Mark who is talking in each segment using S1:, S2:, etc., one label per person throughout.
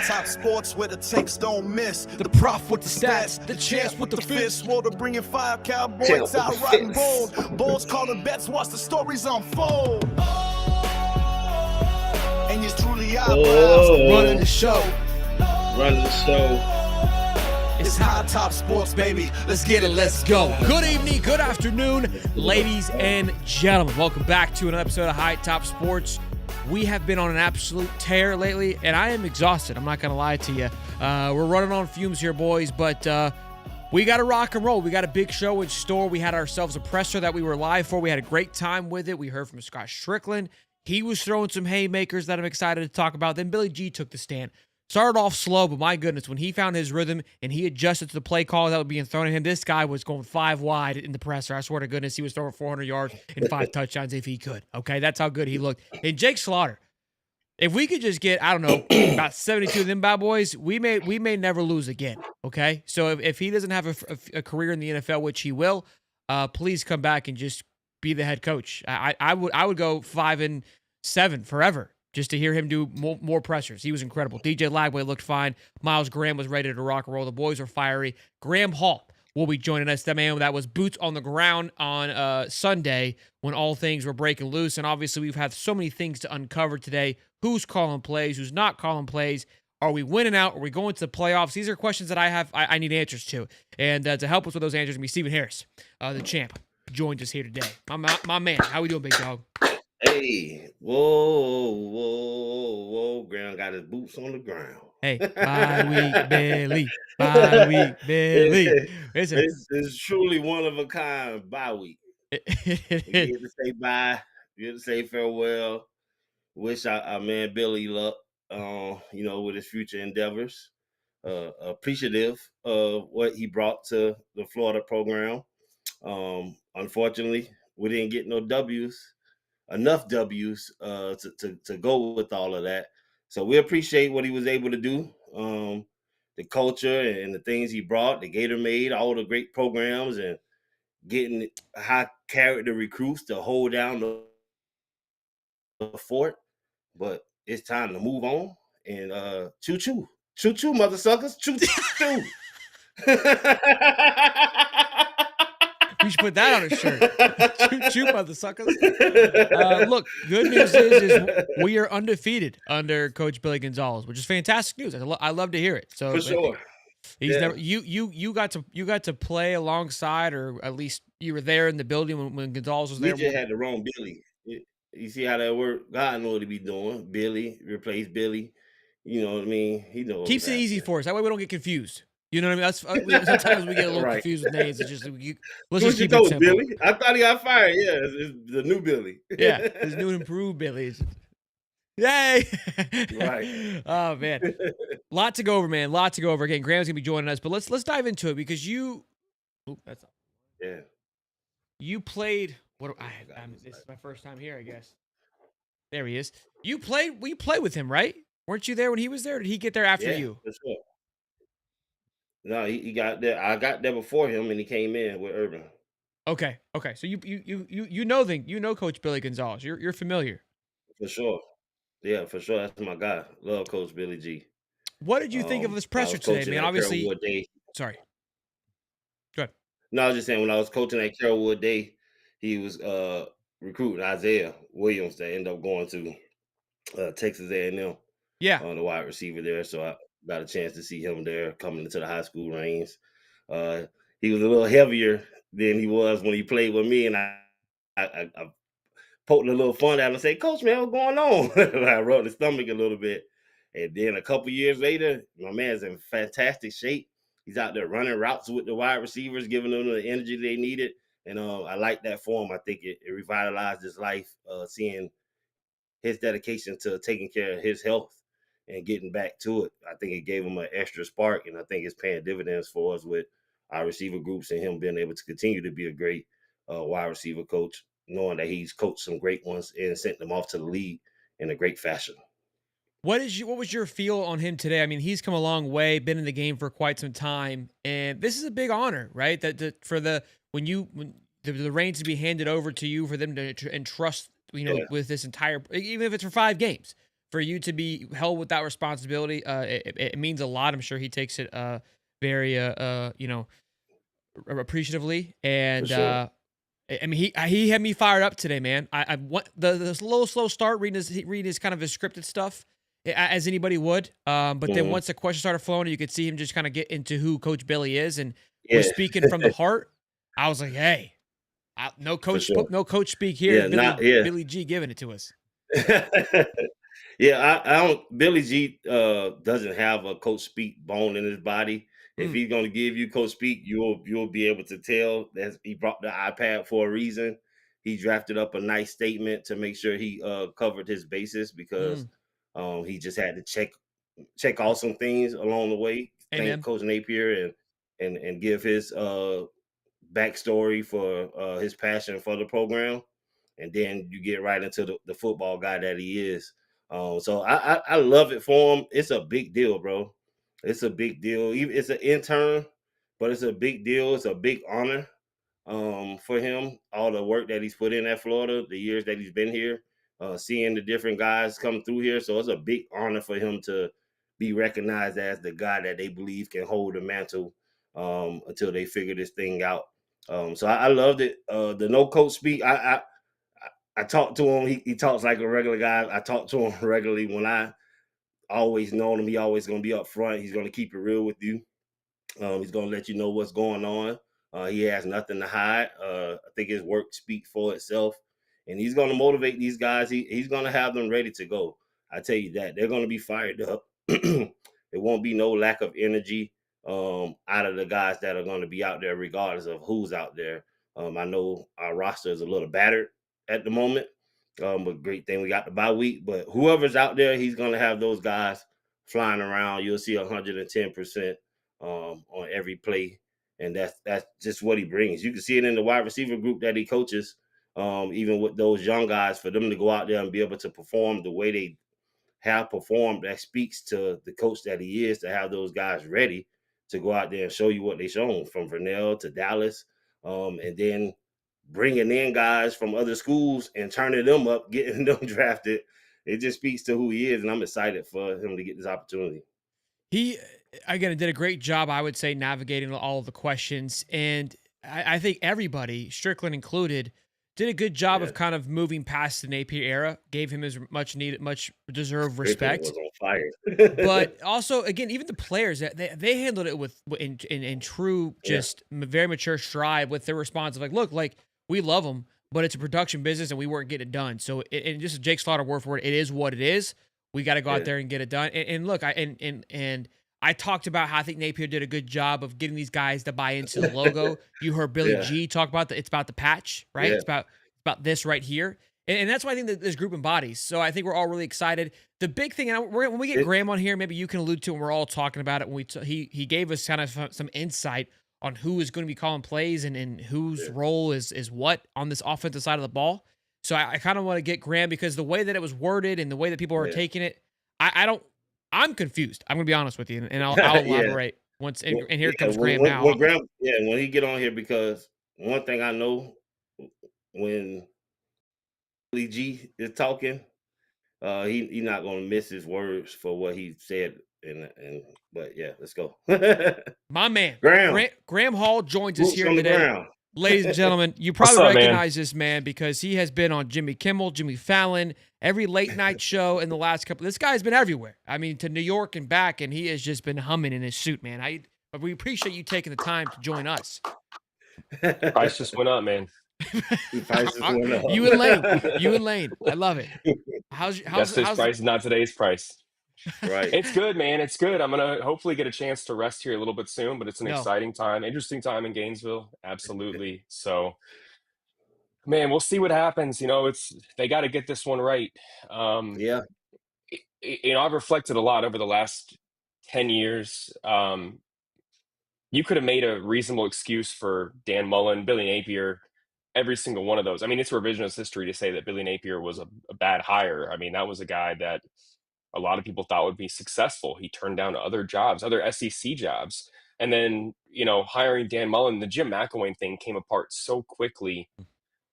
S1: top sports where the takes don't miss. The prof with the stats, the chance with the fist. Swore to bringing 5 Cowboys out riding bold. Bulls calling bets, watch the stories unfold. And it's truly eyebrows running the show.
S2: Running the show.
S1: It's high top sports, baby. Let's get it, let's go.
S3: Good evening, good afternoon, ladies and gentlemen. Welcome back to another episode of High Top Sports. We have been on an absolute tear lately, and I am exhausted. I'm not going to lie to you. We're running on fumes here, boys, but we got to rock and roll. We got a big show in store. We had ourselves a presser that we were live for. We had a great time with it. We heard from Scott Stricklin. He was throwing some haymakers that I'm excited to talk about. Then Billy G took the stand. Started off slow, but my goodness, when he found his rhythm and he adjusted to the play call that was being thrown at him, this guy was going 5 wide in the presser. I swear to goodness, he was throwing 400 yards and 5 touchdowns if he could. Okay, that's how good he looked. And Jake Slaughter, if we could just get, I don't know, about 72 of them bad boys, we may never lose again. Okay, so if he doesn't have a career in the NFL, which he will, please come back and just be the head coach. I would go 5-7 forever. Just to hear him do more pressures. He was incredible. DJ Lagway looked fine. Miles Graham was ready to rock and roll. The boys are fiery. Graham Hall will be joining us. The man that was boots on the ground on Sunday when all things were breaking loose. And obviously we've had so many things to uncover today. Who's calling plays? Who's not calling plays? Are we winning out? Are we going to the playoffs? These are questions that I need answers to. And to help us with those answers, is going to be Stephen Harris, the champ, joins us here today. My man, how we doing, big dog?
S2: Hey, whoa. Graham got his boots on the ground.
S3: Hey, bye week, Billy. Bye week, Billy.
S2: It's truly one of a kind bye week. We get to say bye. We get to say farewell. Wish our man Billy luck, with his future endeavors. Appreciative of what he brought to the Florida program. Unfortunately, we didn't get no enough W's to go with all of that. So we appreciate what he was able to do, the culture and the things he brought, the Gator made, all the great programs, and getting high character recruits to hold down the fort. But it's time to move on and choo-choo, mother suckers, choo-choo.
S3: We should put that on a shirt. Choo-choo, mother suckers. Look, good news is we are undefeated under Coach Billy Gonzalez, which is fantastic news. I love to hear it. So
S2: for sure.
S3: He's never you got to play alongside, or at least you were there in the building when Gonzalez was there.
S2: We just had the wrong Billy. You see how that worked? God knows what he be doing. Billy replace Billy. You know what I mean? He knows.
S3: Keeps it easy for us. That way we don't get confused. You know what I mean? Sometimes we get a little confused with names. It's just let's just keep it simple.
S2: Billy? I thought he got fired. Yeah, it's the new Billy.
S3: Yeah, his new and improved Billy. Yay!
S2: Right.
S3: Oh man, lot to go over, man. Lot to go over. Again, Graham's gonna be joining us, but let's dive into it because you. That's not.
S2: Yeah.
S3: You played. This is my first time here, I guess. There he is. You played. We played with him, right? Weren't you there when he was there? Or did he get there after you?
S2: For sure. No, he got there. I got there before him, and he came in with Urban.
S3: Okay. So you know Coach Billy Gonzalez. You're familiar.
S2: For sure. Yeah, for sure. That's my guy. Love Coach Billy G.
S3: What did you think of this presser today, man? Obviously. Sorry. Go ahead.
S2: No, I was just saying when I was coaching at Carrollwood Day, he was recruiting Isaiah Williams that ended up going to Texas A&M.
S3: Yeah.
S2: On the wide receiver there. So I got a chance to see him there coming into the high school ranks. He was a little heavier than he was when he played with me, and I poked a little fun at him and said, "Coach, man, what's going on?" I rubbed his stomach a little bit. And then a couple years later, my man's in fantastic shape. He's out there running routes with the wide receivers, giving them the energy they needed. And I like that for him. I think it revitalized his life, seeing his dedication to taking care of his health and getting back to it. I think it gave him an extra spark, and I think it's paying dividends for us with our receiver groups and him being able to continue to be a great wide receiver coach, knowing that he's coached some great ones and sent them off to the league in a great fashion.
S3: What was your feel on him today? I mean, he's come a long way, been in the game for quite some time, and this is a big honor, right? When the reins to be handed over to you for them to entrust, with this entire, even if it's for 5 games, for you to be held with that responsibility, it means a lot. I'm sure he takes it very appreciatively,
S2: For
S3: and
S2: sure.
S3: I mean, he had me fired up today, man. I want the little slow start reading his kind of his scripted stuff as anybody would. But then once the questions started flowing, you could see him just kind of get into who Coach Billy is and was
S2: Yeah,
S3: speaking from the heart. I was like, hey,
S2: for sure.
S3: no coach speak here.
S2: Yeah, not yeah.
S3: Billy G giving it to us.
S2: Yeah, I don't. Billy G doesn't have a coach speak bone in his body. If he's going to give you coach speak, you'll be able to tell that he brought the iPad for a reason. He drafted up a nice statement to make sure he covered his bases because he just had to check off some things along the way. Thank
S3: Amen.
S2: Coach Napier and give his backstory for his passion for the program, and then you get right into the football guy that he is. So I love it for him. It's a big deal, bro. It's a big deal. It's an intern, but it's a big deal. It's a big honor for him. All the work that he's put in at Florida, the years that he's been here, seeing the different guys come through here. So it's a big honor for him to be recognized as the guy that they believe can hold the mantle until they figure this thing out. So I loved it. The no coach speak. I talked to him. He talks like a regular guy. I talk to him regularly. When I always known him, he always gonna be up front. He's gonna keep it real with you. He's gonna let you know what's going on. He has nothing to hide. I think his work speaks for itself, and he's gonna motivate these guys. He's gonna have them ready to go. I tell you that they're gonna be fired up. There won't be no lack of energy out of the guys that are gonna be out there, regardless of who's out there. I know our roster is a little battered at the moment, but great thing we got the bye week. But whoever's out there, he's gonna have those guys flying around. You'll see 110%. On every play, and that's just what he brings. You can see it in the wide receiver group that he coaches, even with those young guys, for them to go out there and be able to perform the way they have performed. That speaks to the coach that he is, to have those guys ready to go out there and show you what they shown, from Vernell to Dallas, and then bringing in guys from other schools and turning them up, getting them drafted. It just speaks to who he is, and I'm excited for him to get this opportunity.
S3: He, again, did a great job, I would say, navigating all of the questions. And I think everybody, Stricklin included, did a good job of kind of moving past the Napier era, gave him his much needed, much deserved respect.
S2: Was on fire.
S3: But also, again, even the players, they handled it with in true, just very mature stride with their response of like, look, like, we love them, but it's a production business and we weren't getting it done. So, and just Jake Slaughter word for word, it is what it is. We got to go out there and get it done. And look, I talked about how I think Napier did a good job of getting these guys to buy into the logo. You heard Billy G talk about it's about the patch, right? It's about this right here. And that's what I think that this group embodies. So I think we're all really excited. The big thing, and when we get Graham on here, maybe you can allude to it, and we're all talking about it. When he gave us kind of some insight on who is going to be calling plays and whose role is what on this offensive side of the ball. So I kind of want to get Graham, because the way that it was worded and the way that people are taking it, I'm confused. I'm going to be honest with you, and I'll elaborate once. And here comes Graham now.
S2: When he get on here, because one thing I know, when Billy G is talking, he's not going to miss his words for what he said. But yeah, let's go.
S3: My man,
S2: Graham
S3: Hall joins us here today. Ladies and gentlemen, you probably recognize this man because he has been on Jimmy Kimmel, Jimmy Fallon, every late night show in the last couple. This guy's been everywhere. I mean, to New York and back, and he has just been humming in his suit, man. But we appreciate you taking the time to join us.
S4: Price just went up, man.
S3: You and Lane. I love it. How's
S4: Yesterday's price, not today's price.
S2: Right.
S4: It's good, man. It's good. I'm going to hopefully get a chance to rest here a little bit soon, but it's an exciting time, interesting time in Gainesville. Absolutely. So, man, we'll see what happens. You know, they got to get this one right.
S2: Yeah.
S4: You know, I've reflected a lot over the last 10 years. You could have made a reasonable excuse for Dan Mullen, Billy Napier, every single one of those. I mean, it's revisionist history to say that Billy Napier was a bad hire. I mean, that was a guy that a lot of people thought would be successful. He turned down other jobs, other SEC jobs. And then, you know, hiring Dan Mullen, the Jim McElwain thing came apart so quickly.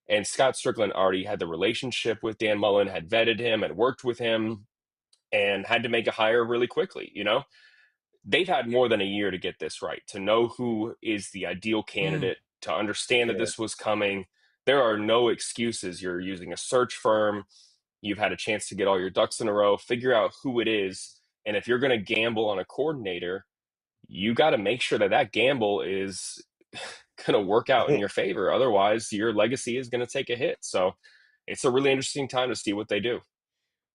S4: And Scott Stricklin already had the relationship with Dan Mullen, had vetted him, had worked with him. and had to make a hire really quickly. They've had more than a year to get this right, to know who is the ideal candidate, to understand that
S2: Yeah.
S4: this was coming. There are no excuses. You're using a search firm. You've had a chance to get all your ducks in a row, figure out who it is. And if you're going to gamble on a coordinator, you got to make sure that that gamble is going to work out in your favor. Otherwise, your legacy is going to take a hit. So it's a really interesting time to see what they do.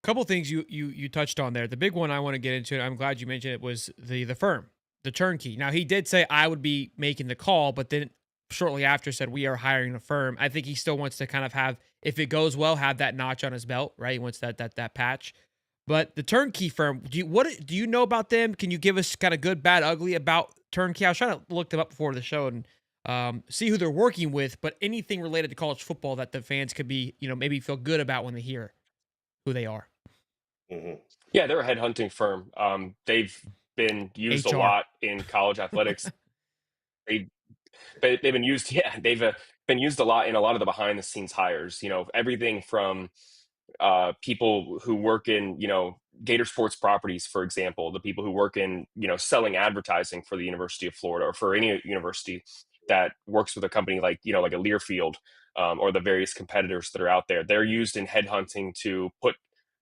S3: Couple things you touched on there. The big one I want to get into, and I'm glad you mentioned it, was the firm, the turnkey. Now, he did say I would be making the call, but then shortly after said we are hiring a firm. I think he still wants to kind of have, if it goes well, have that notch on his belt, right? He wants that patch. But the turnkey firm, do you know about them? Can you give us kind of good, bad, ugly about turnkey? I was trying to look them up before the show and see who they're working with, but anything related to college football that the fans could be, maybe feel good about when they hear who they are.
S2: Mm-hmm.
S4: Yeah, they're a headhunting firm. They've been used
S3: HR.
S4: a lot in college athletics. They've been used. Yeah, they've been used a lot in a lot of the behind the scenes hires. Everything from people who work in Gator Sports Properties, for example, the people who work in selling advertising for the University of Florida or for any university that works with a company like like a Learfield or the various competitors that are out there. They're used in headhunting to put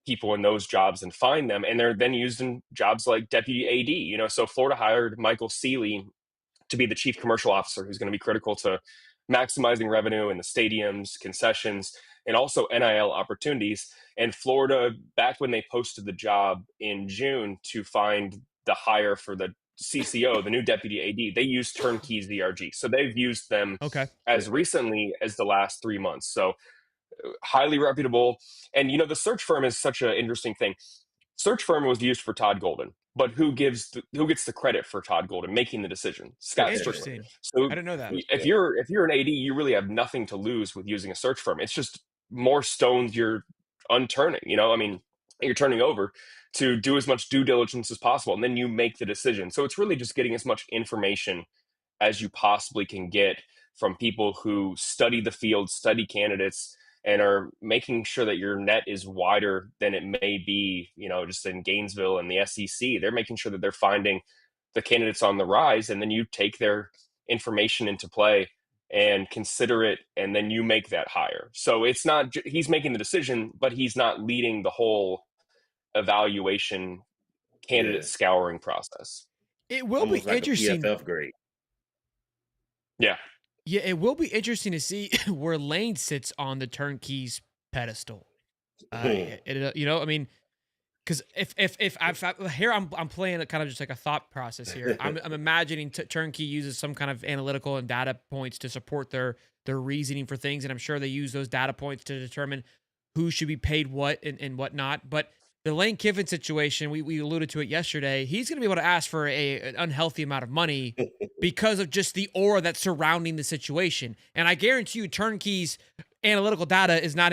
S4: people in those jobs and find them, and they're then used in jobs like deputy AD. So Florida hired Michael Seeley to be the chief commercial officer, who's going to be critical to maximizing revenue in the stadiums, concessions, and also NIL opportunities. And Florida, back when they posted the job in June to find the hire for the CCO, the new deputy AD, they used Turnkey's DRG. So they've used them as recently as the last 3 months. So highly reputable. And the search firm is such an interesting thing. Search firm was used for Todd Golden, but who gets the credit for Todd Golden making the decision? Scott
S3: Interesting.
S4: Stricklin. So
S3: I didn't know that.
S4: If you're an AD, you really have nothing to lose with using a search firm. It's just more stones you're unturning. You're turning over to do as much due diligence as possible, and then you make the decision. So it's really just getting as much information as you possibly can get from people who study the field, study candidates, and are making sure that your net is wider than it may be, just in Gainesville and the SEC. They're making sure that they're finding the candidates on the rise, and then you take their information into play and consider it, and then you make that hire. So it's not, he's making the decision, but he's not leading the whole evaluation candidate scouring process.
S3: It will
S2: Almost
S3: be
S2: like
S3: interesting.
S2: a PFF grade.
S4: Yeah.
S3: Yeah, it will be interesting to see where Lane sits on the Turnkey's pedestal. Because if here I'm playing a kind of just like a thought process here. I'm imagining Turnkey uses some kind of analytical and data points to support their reasoning for things, and I'm sure they use those data points to determine who should be paid what and whatnot. But the Lane Kiffin situation, we alluded to it yesterday. He's going to be able to ask for an unhealthy amount of money because of just the aura that's surrounding the situation. And I guarantee you, Turnkey's analytical data is not,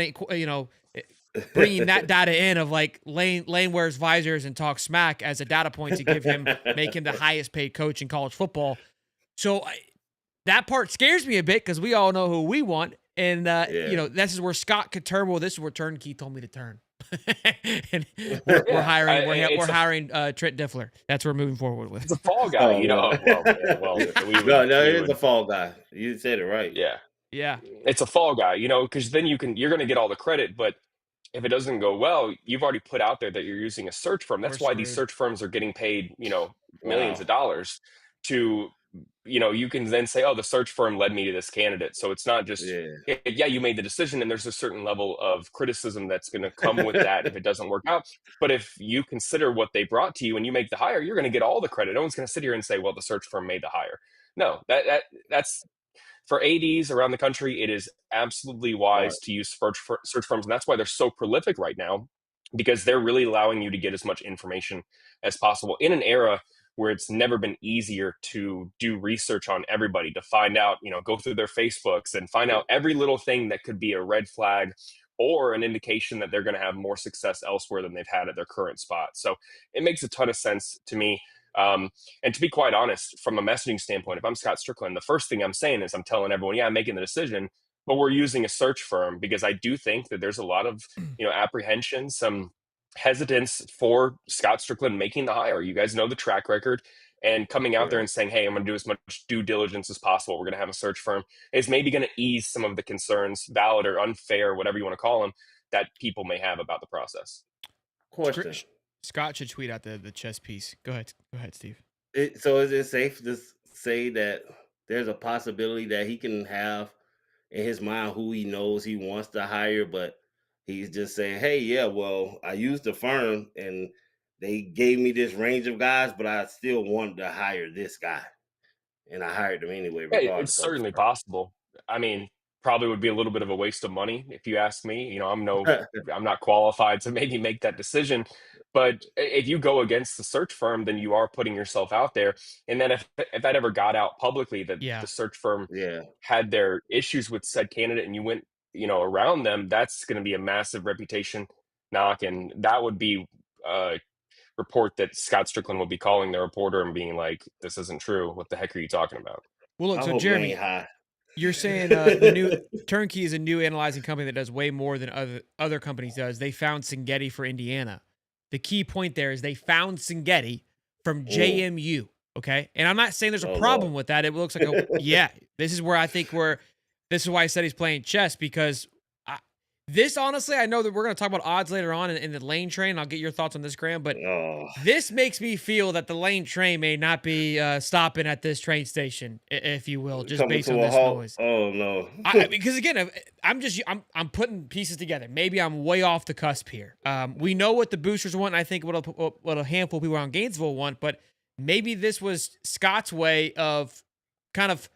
S3: bringing that data in of like Lane wears visors and talks smack as a data point to make him the highest paid coach in college football. So that part scares me a bit because we all know who we want. And, this is where Scott could turn. Well, this is where Turnkey told me to turn. And we're hiring Trent Diffler. That's what we're moving forward with.
S4: It's a fall guy,
S2: No, it is a fall guy. You said it right.
S4: Yeah. It's a fall guy, because then you're going to get all the credit, but if it doesn't go well, you've already put out there that you're using a search firm. That's why these search firms are getting paid, millions of dollars to, you can then say, oh, the search firm led me to this candidate. So it's not just, you made the decision, and there's a certain level of criticism that's going to come with that if it doesn't work out. But if you consider what they brought to you and you make the hire, you're going to get all the credit. No one's going to sit here and say, well, the search firm made the hire. No, that's for ADs around the country. It is absolutely wise to use search firms. And that's why they're so prolific right now, because they're really allowing you to get as much information as possible in an era where it's never been easier to do research on everybody, to find out, go through their Facebooks and find out every little thing that could be a red flag or an indication that they're going to have more success elsewhere than they've had at their current spot. So it makes a ton of sense to me. And to be quite honest, from a messaging standpoint, if I'm Scott Stricklin, the first thing I'm saying is I'm telling everyone, I'm making the decision, but we're using a search firm, because I do think that there's a lot of, apprehension, some hesitance for Scott Stricklin making the hire. You guys know the track record, and coming out there and saying, hey, I'm going to do as much due diligence as possible. We're going to have a search firm is maybe going to ease some of the concerns, valid or unfair, whatever you want to call them, that people may have about the process.
S2: Question.
S3: Scott should tweet out the chess piece. Go ahead, Steve.
S2: So is it safe to say that there's a possibility that he can have in his mind who he knows he wants to hire, but he's just saying, hey, yeah, well, I used the firm and they gave me this range of guys, but I still wanted to hire this guy. And I hired him anyway,
S4: Yeah,
S2: regardless.
S4: it's certainly possible. I mean, probably would be a little bit of a waste of money if you ask me. You know, I'm not qualified to maybe make that decision. But if you go against the search firm, then you are putting yourself out there. And then if that ever got out publicly that the search firm had their issues with said candidate and you went, around them, that's going to be a massive reputation knock. And that would be report that Scott Stricklin will be calling the reporter and being like, this isn't true. What the heck are you talking about?
S3: Well, look, so Jeremy, you're saying the new Turnkey is a new analyzing company that does way more than other companies does. They found Singetti for Indiana. The key point there is they found Singetti from JMU, okay? And I'm not saying there's a problem with that. It looks like, this is where I think this is why I said he's playing chess, because this, honestly, I know that we're going to talk about odds later on in the Lane train, and I'll get your thoughts on this, Graham, but this makes me feel that the Lane train may not be stopping at this train station, if you will, just based on this noise.
S2: Oh, no.
S3: Because, again, I'm putting pieces together. Maybe I'm way off the cusp here. We know what the boosters want, and I think what a handful of people around Gainesville want, but maybe this was Scott's way of kind of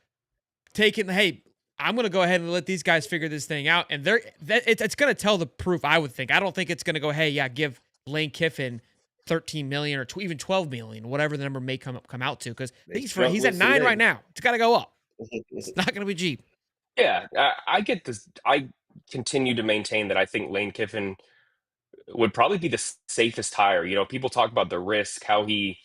S3: taking, hey, I'm going to go ahead and let these guys figure this thing out. And it's going to tell the proof, I would think. I don't think it's going to go, hey, give Lane Kiffin $13 million or even $12 million, whatever the number may come out to, because he's at 9 right now. It's got to go up. It's not going to be cheap.
S4: Yeah, I get this. I continue to maintain that I think Lane Kiffin would probably be the safest hire. People talk about the risk, how he,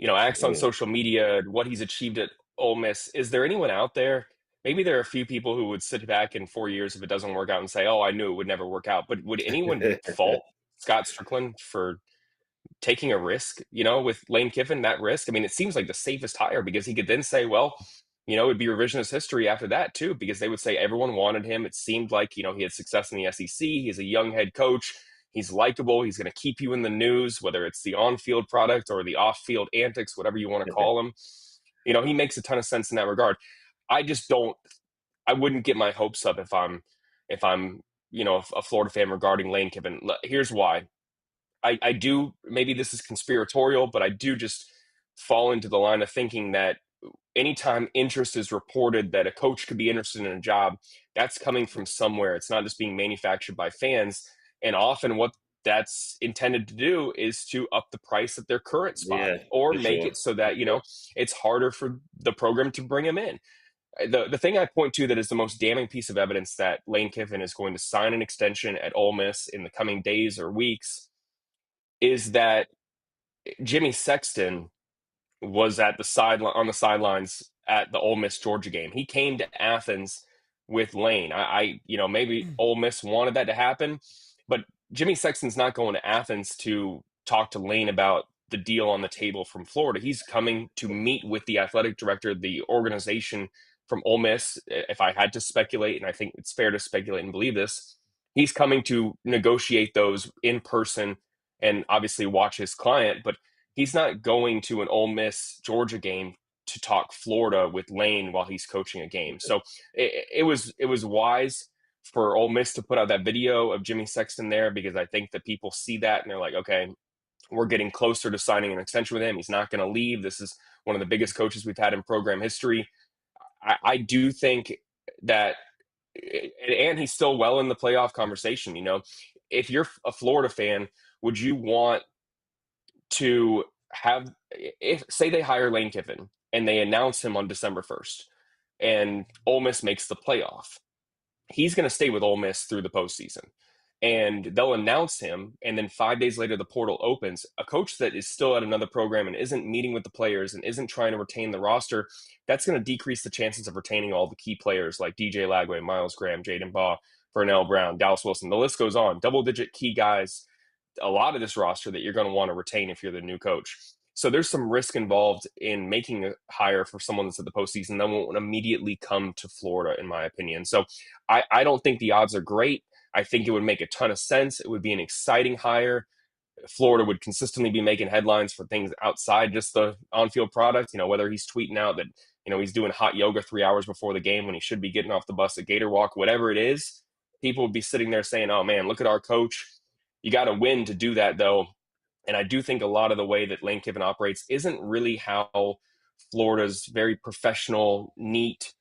S4: acts on social media, what he's achieved at Ole Miss. Is there anyone out there? Maybe there are a few people who would sit back in 4 years if it doesn't work out and say, oh, I knew it would never work out. But would anyone fault Scott Stricklin for taking a risk, with Lane Kiffin, that risk? I mean, it seems like the safest hire, because he could then say, well, it'd be revisionist history after that too, because they would say everyone wanted him. It seemed like, he had success in the SEC. He's a young head coach. He's likable. He's going to keep you in the news, whether it's the on-field product or the off-field antics, whatever you want to call them. He makes a ton of sense in that regard. I wouldn't get my hopes up if I'm a Florida fan regarding Lane Kiffin. Here's why. I do, maybe this is conspiratorial, but I do just fall into the line of thinking that anytime interest is reported that a coach could be interested in a job, that's coming from somewhere. It's not just being manufactured by fans. And often what that's intended to do is to up the price at their current spot, or make it so that, it's harder for the program to bring him in. The thing I point to that is the most damning piece of evidence that Lane Kiffin is going to sign an extension at Ole Miss in the coming days or weeks is that Jimmy Sexton was on the sidelines at the Ole Miss Georgia game. He came to Athens with Lane. Maybe Ole Miss wanted that to happen, but Jimmy Sexton's not going to Athens to talk to Lane about the deal on the table from Florida. He's coming to meet with the athletic director, the organization from Ole Miss. If I had to speculate, and I think it's fair to speculate and believe this, he's coming to negotiate those in person and obviously watch his client, but he's not going to an Ole Miss Georgia game to talk Florida with Lane while he's coaching a game. So it was wise for Ole Miss to put out that video of Jimmy Sexton there, because I think that people see that and they're like, okay, we're getting closer to signing an extension with him. He's not going to leave. This is one of the biggest coaches we've had in program history. I do think that, and he's still well in the playoff conversation. If you're a Florida fan, would you want to have, say they hire Lane Kiffin and they announce him on December 1st and Ole Miss makes the playoff? He's going to stay with Ole Miss through the postseason. And they'll announce him, and then 5 days later, the portal opens. A coach that is still at another program and isn't meeting with the players and isn't trying to retain the roster, that's going to decrease the chances of retaining all the key players like DJ Lagway, Miles Graham, Jaden Baugh, Vernell Brown, Dallas Wilson. The list goes on. Double-digit key guys a lot of this roster that you're going to want to retain if you're the new coach. So there's some risk involved in making a hire for someone that's at the postseason that won't immediately come to Florida, in my opinion. So I don't think the odds are great. I think it would make a ton of sense. It would be an exciting hire. Florida would consistently be making headlines for things outside just the on-field product, whether he's tweeting out that, he's doing hot yoga 3 hours before the game when he should be getting off the bus at Gator Walk, whatever it is, people would be sitting there saying, oh man, look at our coach. You got to win to do that though. And I do think a lot of the way that Lane Kiffin operates isn't really how Florida's very professional, neat,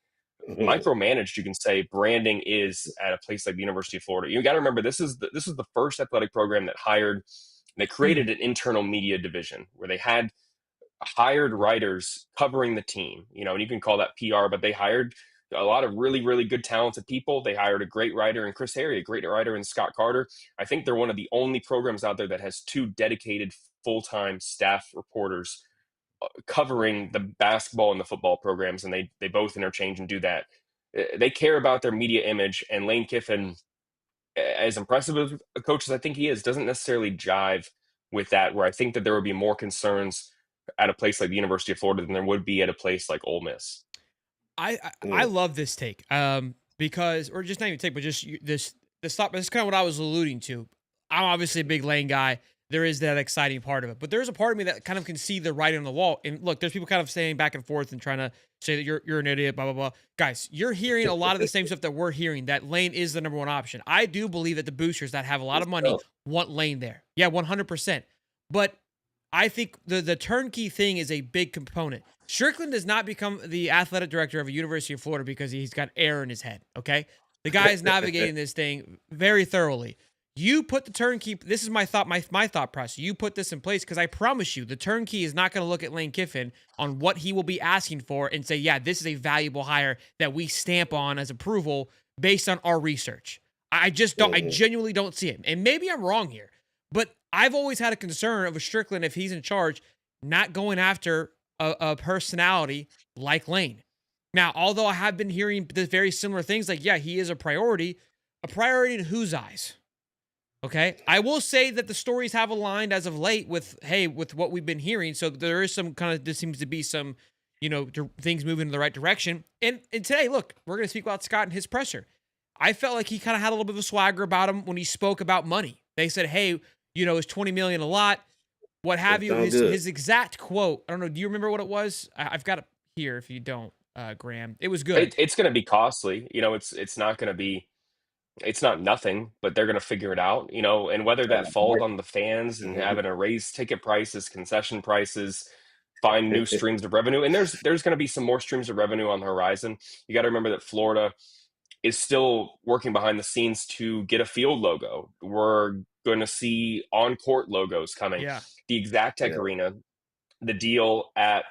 S4: micromanaged, you can say, branding is at a place like the University of Florida. You got to remember, this is the first athletic program that created an internal media division where they had hired writers covering the team, and you can call that PR, but they hired a lot of really, really good, talented people. They hired a great writer in Chris Harry, a great writer in Scott Carter. I think they're one of the only programs out there that has 2 dedicated full-time staff reporters covering the basketball and the football programs, and they both interchange and do that. They care about their media image, and Lane Kiffin, as impressive of a coach as I think he is, doesn't necessarily jive with that, where I think that there would be more concerns at a place like the University of Florida than there would be at a place like Ole Miss.
S3: I love this take because, or just not even take, but just this thought. This is kind of what I was alluding to. I'm obviously a big Lane guy. There is that exciting part of it, but there's a part of me that kind of can see the writing on the wall. And look, there's people kind of saying back and forth and trying to say that you're an idiot, blah blah blah. Guys, you're hearing a lot of the same stuff that we're hearing. That Lane is the number one option. I do believe that the boosters that have a lot of money want Lane there. Yeah, 100%. But I think the turnkey thing is a big component. Stricklin does not become the athletic director of a University of Florida because he's got air in his head, okay? The guy is navigating this thing very thoroughly. You put the turnkey, this is my thought process. You put this in place because I promise you, the turnkey is not going to look at Lane Kiffin on what he will be asking for and say, yeah, this is a valuable hire that we stamp on as approval based on our research. I just don't, I genuinely don't see it. And maybe I'm wrong here, but I've always had a concern of a Stricklin, if he's in charge, not going after a personality like Lane. Now, although I have been hearing the very similar things, like, yeah, he is a priority in whose eyes? Okay. I will say that the stories have aligned as of late with what we've been hearing. So there is there seems to be some, things moving in the right direction. And today, look, we're going to speak about Scott and his presser. I felt like he kind of had a little bit of a swagger about him when he spoke about money. They said, hey, is $20 million a lot? What have you? His exact quote. I don't know. Do you remember what it was? I've got it here if you don't, Graham. It was good.
S4: It's going to be costly. It's not going to be, it's not nothing, but they're going to figure it out, and whether that falls on the fans and having to raise ticket prices, concession prices, find new streams of revenue. And there's going to be some more streams of revenue on the horizon. You got to remember that Florida is still working behind the scenes to get a field logo. We're going to see on-court logos coming.
S3: Yeah.
S4: The Exactech Arena, the deal at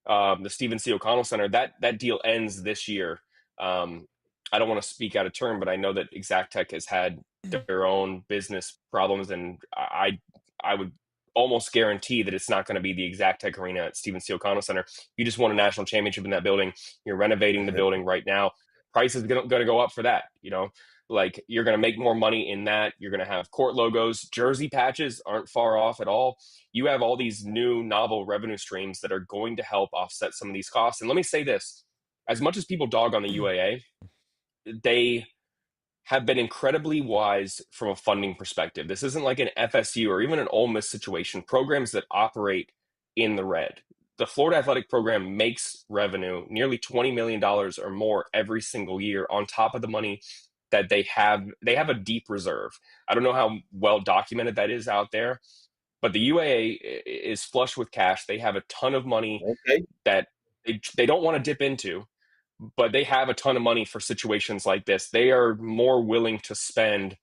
S4: the Stephen C. O'Connell Center, that deal ends this year. I don't want to speak out of turn, but I know that Exactech has had their own business problems, and I would almost guarantee that it's not going to be the Exactech Arena at Stephen C. O'Connell Center. You just won a national championship in that building. You're renovating the building right now. Price is going to go up for that. Like, you're going to make more money in that. You're going to have court logos. Jersey patches aren't far off at all. You have all these new novel revenue streams that are going to help offset some of these costs. And let me say this, as much as people dog on the UAA, they have been incredibly wise from a funding perspective. This isn't like an FSU or even an Ole Miss situation. Programs that operate in the red. The Florida Athletic Program makes revenue nearly $20 million or more every single year on top of the money that they have. They have a deep reserve. I don't know how well documented that is out there, but the UAA is flush with cash. They have a ton of money that they don't want to dip into, but they have a ton of money for situations like this. They are more willing to spend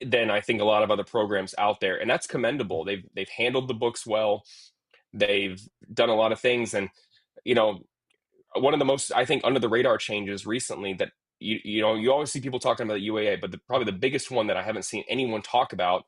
S4: than I think a lot of other programs out there, and that's commendable. They've handled the books well. They've done a lot of things, and one of the most, I think, under the radar changes recently that you always see people talking about the UAA, but probably the biggest one that I haven't seen anyone talk about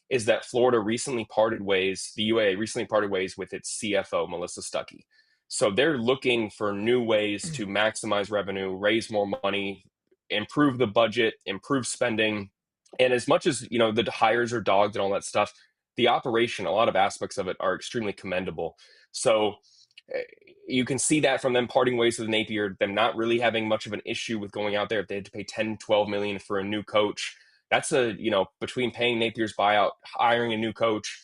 S4: is that Florida recently parted ways. The UAA recently parted ways with its CFO, Melissa Stuckey. So they're looking for new ways to maximize revenue, raise more money, improve the budget, improve spending. And as much as, the hires are dogged and all that stuff, the operation, a lot of aspects of it are extremely commendable. So you can see that from them parting ways with Napier, them not really having much of an issue with going out there. If they had to pay 10, 12 million for a new coach, that's between paying Napier's buyout, hiring a new coach,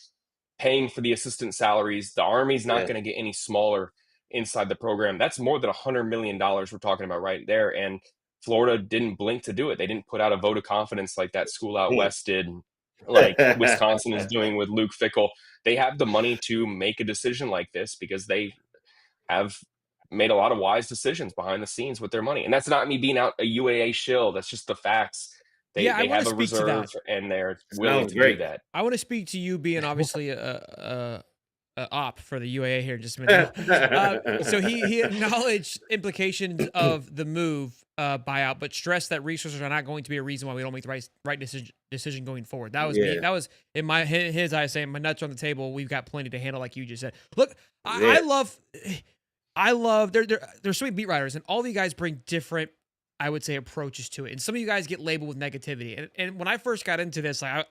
S4: paying for the assistant salaries, the Army's not going to get any smaller inside the program. That's more than $100 million we're talking about right there. And Florida didn't blink to do it. They didn't put out a vote of confidence like that school out west did, like Wisconsin is doing with Luke Fickell. They have the money to make a decision like this because they have made a lot of wise decisions behind the scenes with their money. And that's not me being out a UAA shill. That's just the facts. They have a reserve and they're willing to do that.
S3: I want to speak to you being obviously a op for the UAA here in just a minute. So he acknowledged implications of the move buyout, but stressed that resources are not going to be a reason why we don't make the right decision going forward. That was me. That was in his eyes saying my nuts are on the table. We've got plenty to handle, like you just said. Look, I love there's so many beat writers, and all of you guys bring different, I would say, approaches to it. And some of you guys get labeled with negativity. And when I first got into this, I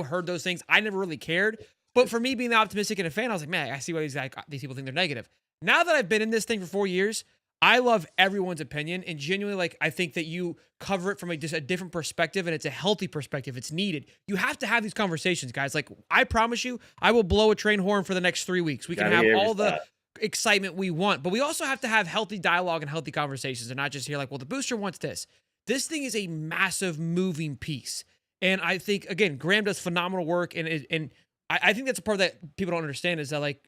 S3: heard those things. I never really cared. But for me being optimistic and a fan, I was like, man, I see why these people think they're negative. Now that I've been in this thing for 4 years, I love everyone's opinion. And genuinely, I think that you cover it from just a different perspective, and it's a healthy perspective. It's needed. You have to have these conversations, guys. Like, I promise you, I will blow a train horn for the next 3 weeks. We can have all the excitement we want, but we also have to have healthy dialogue and healthy conversations and not just hear like, well, the booster wants this. This thing is a massive moving piece. And I think, again, Graham does phenomenal work. And I think that's a part that people don't understand is that, like,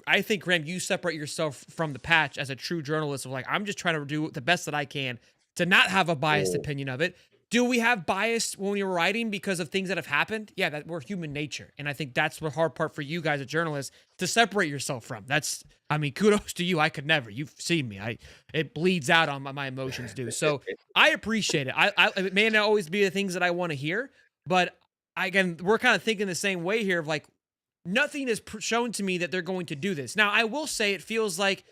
S3: I think, Graham, you separate yourself from the patch as a true journalist of like, I'm just trying to do the best that I can to not have a biased opinion of it. Do we have bias when we were writing because of things that have happened? Yeah, that we're human nature. And I think that's the hard part for you guys as journalists to separate yourself from. Kudos to you. I could never. You've seen me. It bleeds out on my emotions do. So I appreciate it. It may not always be the things that I want to hear, but again, we're kind of thinking the same way here of like, nothing is shown to me that they're going to do this. Now, I will say it feels like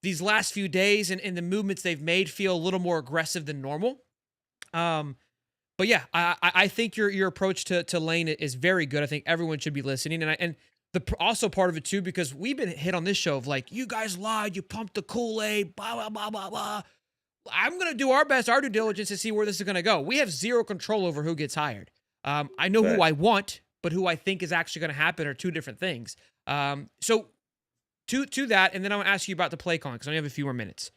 S3: these last few days and the movements they've made feel a little more aggressive than normal. But yeah, I think your approach to Lane is very good. I think everyone should be listening. And the also part of it too, because we've been hit on this show of like, you guys lied, you pumped the Kool-Aid, blah, blah, blah, blah, blah. I'm going to do our due diligence to see where this is going to go. We have zero control over who gets hired. I know who I want, but who I think is actually going to happen are two different things. So to that, and then I'm going to ask you about the play calling because I only have a few more minutes.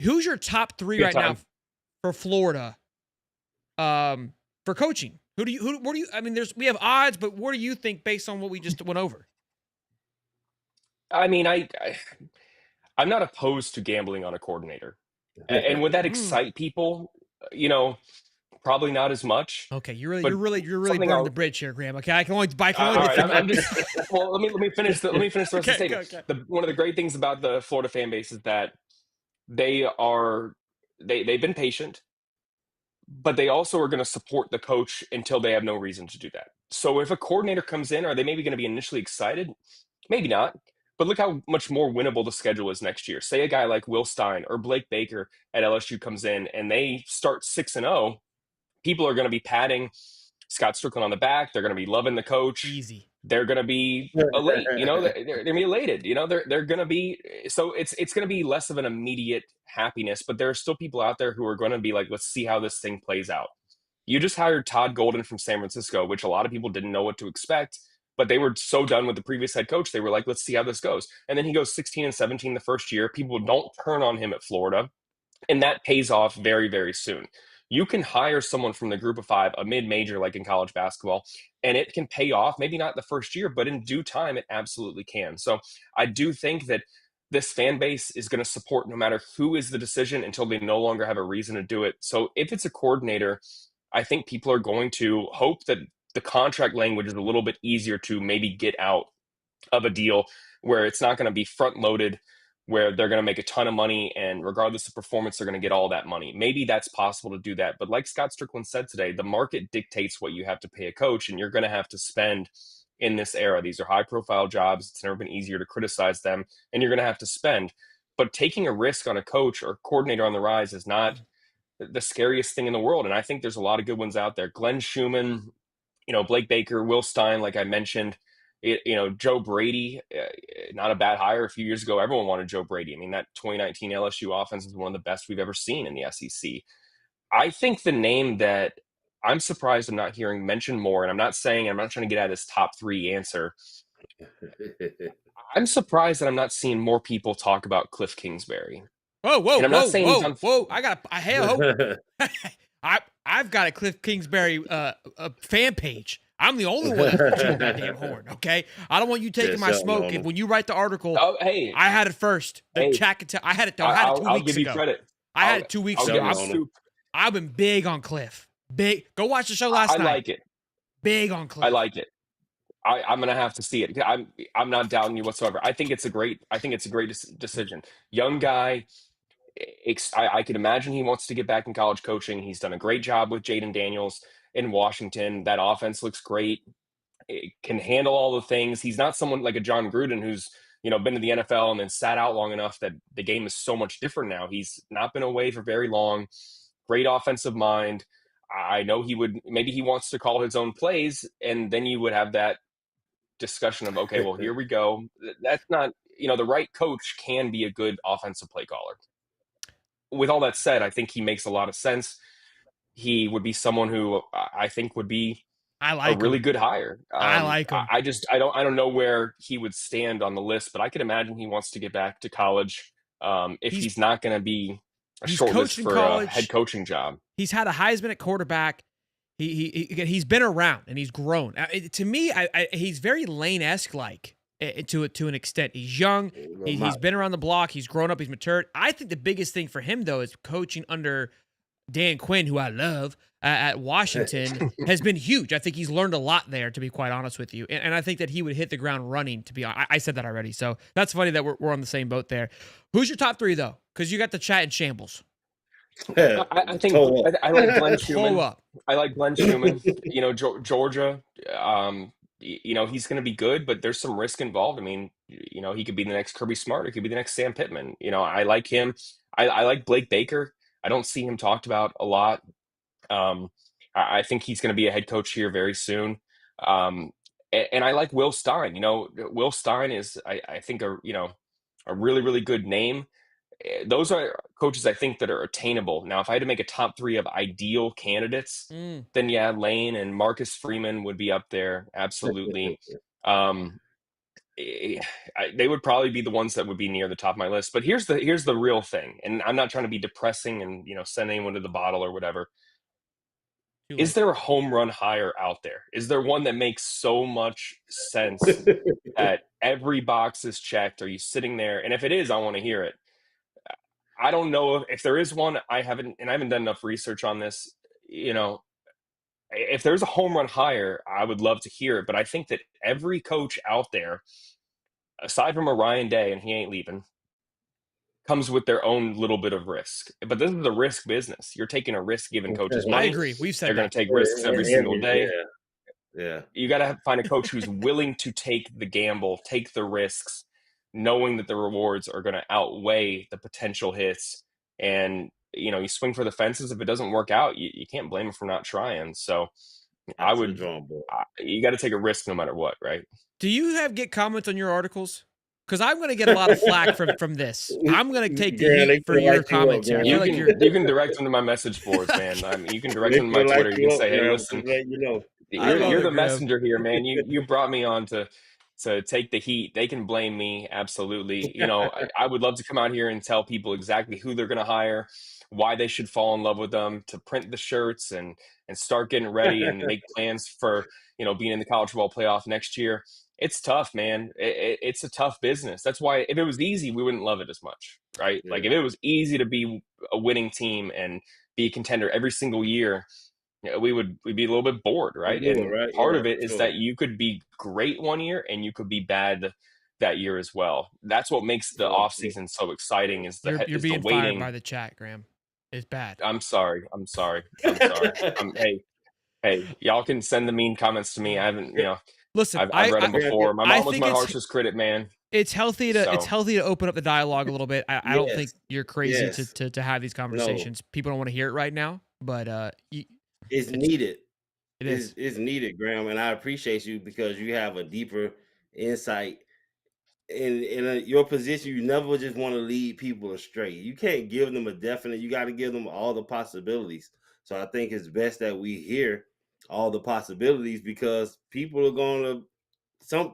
S3: Who's your top three now for Florida for coaching? What do you, I mean, we have odds, but what do you think based on what we just went over?
S4: I mean, I'm not opposed to gambling on a coordinator. And would that excite people? Probably not as much.
S3: Okay, you're really burning the bridge here, Graham. Okay, I can only buy.
S4: All right, I'm just. Well, let me finish the rest of the statement. Okay. One of the great things about the Florida fan base is that they've been patient, but they also are going to support the coach until they have no reason to do that. So if a coordinator comes in, are they maybe going to be initially excited? Maybe not. But look how much more winnable the schedule is next year. Say a guy like Will Stein or Blake Baker at LSU comes in and they start 6-0. People are going to be patting Scott Stricklin on the back. They're going to be loving the coach.
S3: Easy.
S4: They're going to be elate. They're going to be elated. They're going to be. So it's going to be less of an immediate happiness. But there are still people out there who are going to be like, let's see how this thing plays out. You just hired Todd Golden from San Francisco, which a lot of people didn't know what to expect. But they were so done with the previous head coach. They were like, let's see how this goes. And then he goes 16-17 the first year. People don't turn on him at Florida. And that pays off very, very soon. You can hire someone from the group of five, a mid-major like in college basketball, and it can pay off, maybe not the first year, but in due time, it absolutely can. So I do think that this fan base is going to support no matter who is the decision until they no longer have a reason to do it. So if it's a coordinator, I think people are going to hope that the contract language is a little bit easier to maybe get out of a deal where it's not going to be front-loaded, where they're going to make a ton of money, and regardless of performance, they're going to get all that money. Maybe that's possible to do that. But like Scott Stricklin said today, the market dictates what you have to pay a coach, and you're going to have to spend in this era. These are high-profile jobs. It's never been easier to criticize them, and you're going to have to spend. But taking a risk on a coach or coordinator on the rise is not the scariest thing in the world. And I think there's a lot of good ones out there. Glenn Schumann, Blake Baker, Will Stein, like I mentioned, Joe Brady, not a bad hire a few years ago. Everyone wanted Joe Brady. I mean, that 2019 LSU offense is one of the best we've ever seen in the SEC. I think the name that I'm surprised I'm not hearing mentioned more, and I'm not trying to get at this top 3 answer. I'm surprised that I'm not seeing more people talk about Cliff Kingsbury.
S3: Whoa!
S4: And I'm not saying he's
S3: whoa! I've got a Cliff Kingsbury a fan page. I'm the only one that's on that damn horn. Okay, I don't want you taking my smoke. If when you write the article,
S4: hey,
S3: I had it first. The chat can tell. I had it 2 weeks ago.
S4: I'll give you credit.
S3: I had it 2 weeks ago. I've been big on Cliff. Big. Go watch the show last night.
S4: I like it.
S3: Big on Cliff.
S4: I like it. I'm gonna have to see it. I'm not doubting you whatsoever. I think it's a great decision. Young guy. I can imagine he wants to get back in college coaching. He's done a great job with Jaden Daniels in Washington. That offense looks great. It can handle all the things. He's not someone like a John Gruden who's been to the NFL and then sat out long enough that the game is so much different now. He's not been away for very long. Great offensive mind. I know he wants to call his own plays, and then you would have that discussion of, okay, well, here we go. That's not, the right coach can be a good offensive play caller. With all that said, I think he makes a lot of sense. He would be someone who I think would be a really good hire.
S3: I like him.
S4: I don't know where he would stand on the list, but I could imagine he wants to get back to college if he's not going to be a short list for a head coaching job.
S3: He's had a Heisman at quarterback. He's been around and he's grown. To me, he's very Lane-esque like to an extent. He's young. He's been around the block. He's grown up. He's matured. I think the biggest thing for him, though, is coaching under Dan Quinn, who I love, at Washington, has been huge. I think he's learned a lot there, to be quite honest with you. And I think that he would hit the ground running, to be honest. I said that already. So that's funny that we're on the same boat there. Who's your top 3, though? Because you got the chat in shambles.
S4: I think I like Glenn Schumann. I like Glenn Schumann. Georgia. He's going to be good, but there's some risk involved. I mean, he could be the next Kirby Smart. It could be the next Sam Pittman. I like him. I like Blake Baker. I don't see him talked about a lot. I think he's going to be a head coach here very soon. And I like Will Stein. Will Stein is, I think, a really, really good name. Those are coaches I think that are attainable. Now, if I had to make a top 3 of ideal candidates, then yeah, Lane and Marcus Freeman would be up there. Absolutely. They would probably be the ones that would be near the top of my list. But here's the real thing. And I'm not trying to be depressing and, send anyone to the bottle or whatever. Is there a home run hire out there? Is there one that makes so much sense that every box is checked? Are you sitting there? And if it is, I want to hear it. I don't know if there is one. I haven't done enough research on this. If there's a home run hire, I would love to hear it. But I think that every coach out there, aside from a Ryan Day, and he ain't leaving, comes with their own little bit of risk. But this is a risk business. You're taking a risk giving coaches money.
S3: I agree. We've said
S4: they're going to take risks every single day.
S2: Yeah.
S4: You got to find a coach who's willing to take the gamble, take the risks, knowing that the rewards are going to outweigh the potential hits. And, you swing for the fences. If it doesn't work out, you can't blame him for not trying. So you got to take a risk no matter what, right?
S3: Do you get comments on your articles? Because I'm going to get a lot of flack from this. I'm going to take the heat for your comments here.
S4: You can direct them to my message boards, man. You can direct them to my Twitter. You can say, hey, listen, you're the messenger here, man. You brought me on to take the heat. They can blame me. Absolutely. I would love to come out here and tell people exactly who they're going to hire, why they should fall in love with them, to print the shirts and start getting ready and make plans for, being in the college football playoff next year. It's tough, man. It's a tough business. That's why if it was easy, we wouldn't love it as much, right? Yeah. Like if it was easy to be a winning team and be a contender every single year, we'd be a little bit bored, right? Part of it is that you could be great one year and you could be bad that year as well. That's what makes the offseason so exciting. You're being
S3: fired by the chat, Graham. It's bad.
S4: I'm sorry. Hey, y'all can send the mean comments to me. I haven't,
S3: Listen,
S4: I've read them before. My
S3: I
S4: mom was
S3: think
S4: my harshest critic, man.
S3: it's healthy
S4: So
S3: to open up the dialogue a little bit. I don't think
S2: Yes,
S3: you're crazy
S2: yes,
S3: to have these
S2: no,
S3: conversations. People don't want to hear it right now, but
S2: it's
S3: it's
S2: needed.
S3: it is
S2: It's needed, Graham, and I appreciate you because you have a deeper insight in your position. You never just want to lead people astray. You can't give them a definite. You got to give them all the possibilities. So I think it's best that we hear all the possibilities because people are going to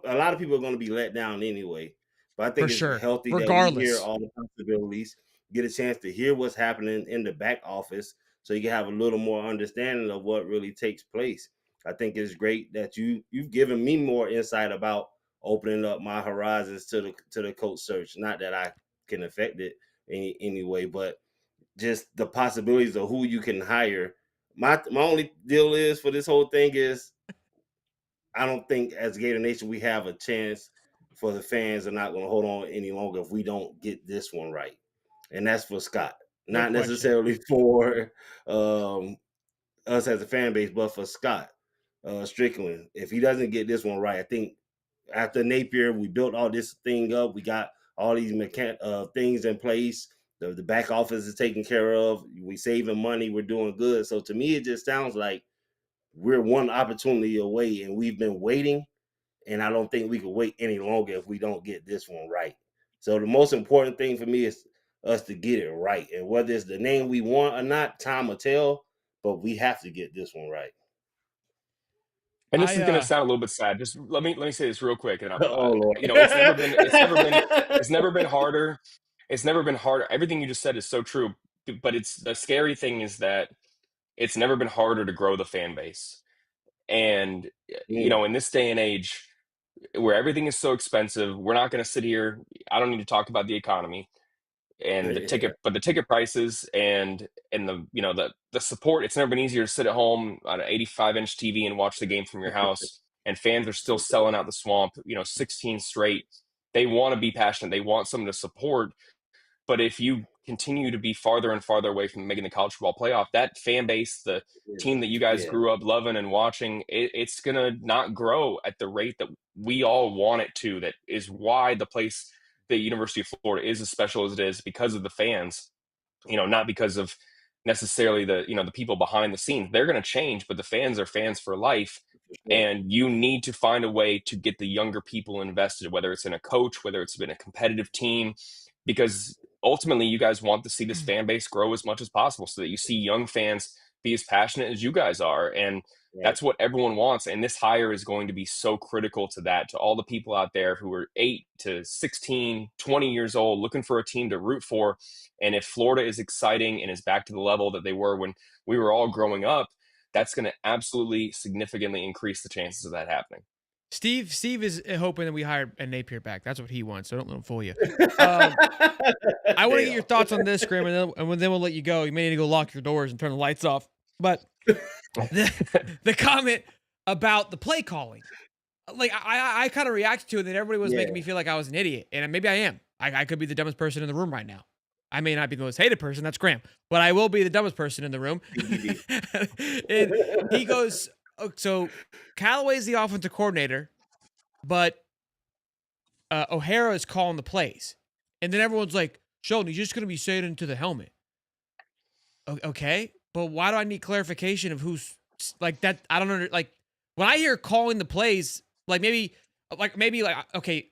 S2: a lot of people are going to be let down anyway. But I
S3: for
S2: think it's
S3: sure.
S2: healthy that we hear
S3: Regardless,
S2: all the possibilities, get a chance to hear what's happening in the back office, so you can have a little more understanding of what really takes place. I think it's great that you've given me more insight about opening up my horizons to the coach search. Not that I can affect it anyway, but just the possibilities of who you can hire. My only deal is for this whole thing is I don't think as Gator Nation we have a chance for the fans are not going to hold on any longer if we don't get this one right. And that's for Scott,
S3: no
S2: not
S3: question.
S2: necessarily for us as a fan base, but for Scott Stricklin. If he doesn't get this one right, I think after Napier, we built all this thing up. We got all these things in place. The back office is taken care of. We saving money. We're doing good. So to me, it just sounds like we're one opportunity away, and we've been waiting. And I don't think we could wait any longer if we don't get this one right. So the most important thing for me is us to get it right. And whether it's the name we want or not, time will tell. But we have to get this one right.
S4: and this
S3: I
S4: is going to sound a little bit sad. Just let me say this real quick, and
S2: Oh Lord.
S4: it's never been harder. It's never been harder. Everything you just said is so true. But it's the scary thing is that it's never been harder to grow the fan base. And
S2: Mm,
S4: in this day and age, where everything is so expensive, we're not going to sit here. I don't need to talk about the economy and
S2: yeah.
S4: the ticket prices and the support. It's never been easier to sit at home on an 85-inch TV and watch the game from your house. And fans are still selling out the swamp. 16 straight. They want to be passionate. They want someone to support. But if you continue to be farther and farther away from making the college football playoff, that fan base, the team that you guys
S2: Yeah.
S4: grew up loving and watching, it's going to not grow at the rate that we all want it to. That is why the University of Florida is as special as it is, because of the fans, not because of necessarily the people behind the scenes. They're going to change, but the fans are fans for life.
S2: For sure.
S4: And you need to find a way to get the younger people invested, whether it's in a coach, whether it's been a competitive team, because ultimately you guys want to see this fan base grow as much as possible so that you see young fans be as passionate as you guys are. And
S2: Right.
S4: that's what everyone wants. And this hire is going to be so critical to that, to all the people out there who are 8 to 16, 20 years old, looking for a team to root for. And if Florida is exciting and is back to the level that they were when we were all growing up, that's going to absolutely significantly increase the chances of that happening.
S3: Steve is hoping that we hire a Napier back. That's what he wants. So don't let him fool you. I want to get your thoughts on this, Graham, and then we'll let you go. You may need to go lock your doors and turn the lights off. But the comment about the play calling, like I kind of reacted to it, and everybody was making me feel like I was an idiot, and maybe I am. I could be the dumbest person in the room right now. I may not be the most hated person. That's Graham, but I will be the dumbest person in the room. And he goes, oh, so Callaway's the offensive coordinator, but O'Hara is calling the plays. And then everyone's like, Sheldon, he's just going to be saying it into the helmet. Okay, but why do I need clarification of who's like that? I don't know. Like when I hear calling the plays, maybe okay,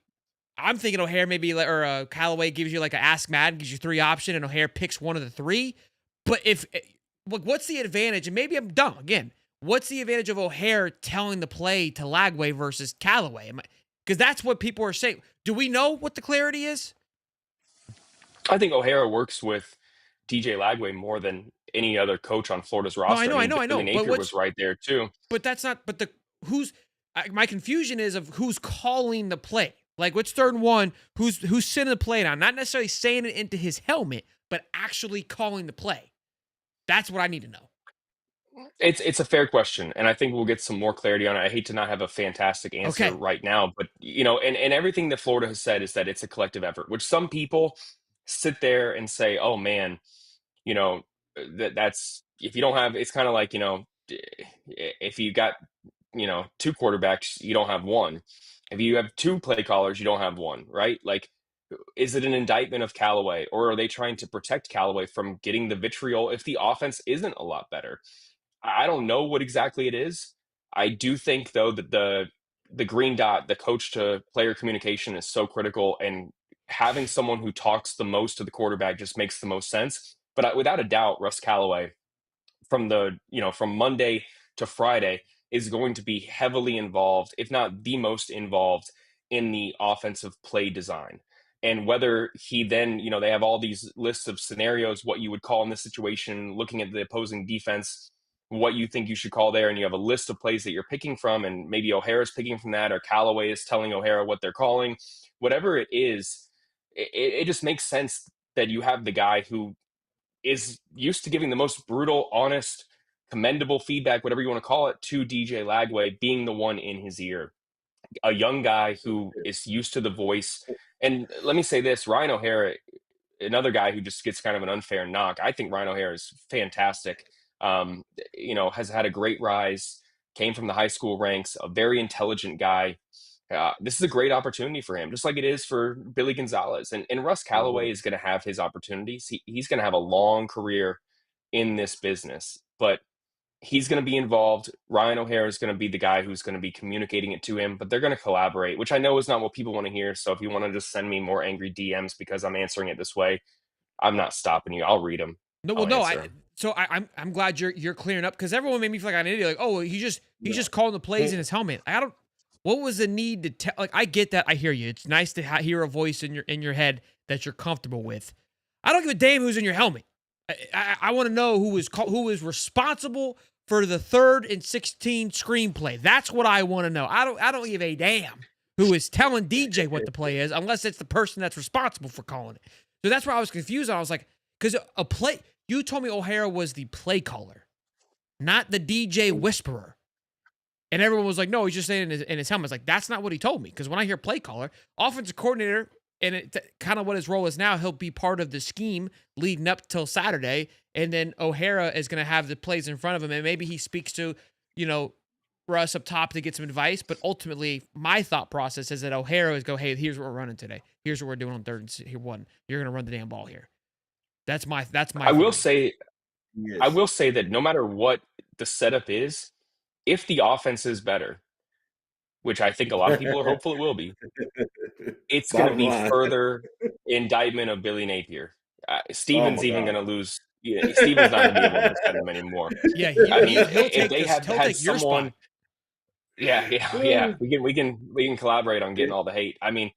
S3: I'm thinking O'Hare or Callaway gives you like an Ask Madden, gives you 3 options, and O'Hare picks one of the 3. But what's the advantage? And maybe I'm dumb again. What's the advantage of O'Hare telling the play to Lagway versus Callaway? Because that's what people are saying. Do we know what the clarity is?
S4: I think O'Hara works with DJ Lagway more than any other coach on Florida's
S3: No,
S4: roster.
S3: I know.
S4: Billy Napier was right there too.
S3: But that's not. But my confusion is of who's calling the play. Like what's 3rd and 1? Who's sending the play down? Not necessarily saying it into his helmet, but actually calling the play. That's what I need to know.
S4: It's a fair question, and I think we'll get some more clarity on it. I hate to not have a fantastic answer right now, but and everything that Florida has said is that it's a collective effort, which some people sit there and say, "Oh man, that's if you don't have." It's kind of like if you got two quarterbacks, you don't have one. If you have two play callers, you don't have one, right? Like, is it an indictment of Callaway, or are they trying to protect Callaway from getting the vitriol if the offense isn't a lot better? I don't know what exactly it is. I do think, though, that the green dot, the coach to player communication, is so critical, and having someone who talks the most to the quarterback just makes the most sense. But without a doubt, Russ Callaway, from Monday to Friday, is going to be heavily involved, if not the most involved, in the offensive play design. And whether he then, they have all these lists of scenarios, what you would call in this situation, looking at the opposing defense, what you think you should call there, and you have a list of plays that you're picking from, and maybe O'Hara's picking from that, or Callaway is telling O'Hara what they're calling. Whatever it is, it just makes sense that you have the guy who is used to giving the most brutal, honest, commendable feedback, whatever you want to call it, to DJ Lagway, being the one in his ear. A young guy who is used to the voice. And let me say this, Ryan O'Hara, another guy who just gets kind of an unfair knock. I think Ryan O'Hara is fantastic. Has had a great rise, came from the high school ranks, a very intelligent guy. This is a great opportunity for him, just like it is for Billy Gonzalez. And Russ Callaway is going to have his opportunities. He's going to have a long career in this business, but he's going to be involved. Ryan O'Hara is going to be the guy who's going to be communicating it to him, but they're going to collaborate, which I know is not what people want to hear. So if you want to just send me more angry DMs because I'm answering it this way, I'm not stopping you. I'll read them.
S3: I'm glad you're clearing up, because everyone made me feel like an idiot. Like, oh, he's just calling the plays in his helmet. What was the need to tell? Like, I get that. I hear you. It's nice to hear a voice in your head that you're comfortable with. I don't give a damn who's in your helmet. I want to know who is responsible for the 3rd and 16 screenplay. That's what I want to know. I don't give a damn who is telling DJ what the play is, unless it's the person that's responsible for calling it. So that's where I was confused. I was like, because you told me O'Hara was the play caller, not the DJ whisperer. And everyone was like, no, he's just saying in his helmet. It's like, that's not what he told me. Because when I hear play caller, offensive coordinator, and kind of what his role is now, he'll be part of the scheme leading up till Saturday. And then O'Hara is going to have the plays in front of him. And maybe he speaks to, Russ up top to get some advice. But ultimately, my thought process is that O'Hara is hey, here's what we're running today. Here's what we're doing on 3rd and 1. You're going to run the damn ball here. That's my.
S4: I will say that no matter what the setup is, if the offense is better, which I think a lot of people are hopeful it will be, it's going to be further indictment of Billy Napier. Steven's even going to lose. Steven's not going to be able to defend him anymore.
S3: Yeah,
S4: if they have had someone. Yeah. We can collaborate on getting all the hate. I mean,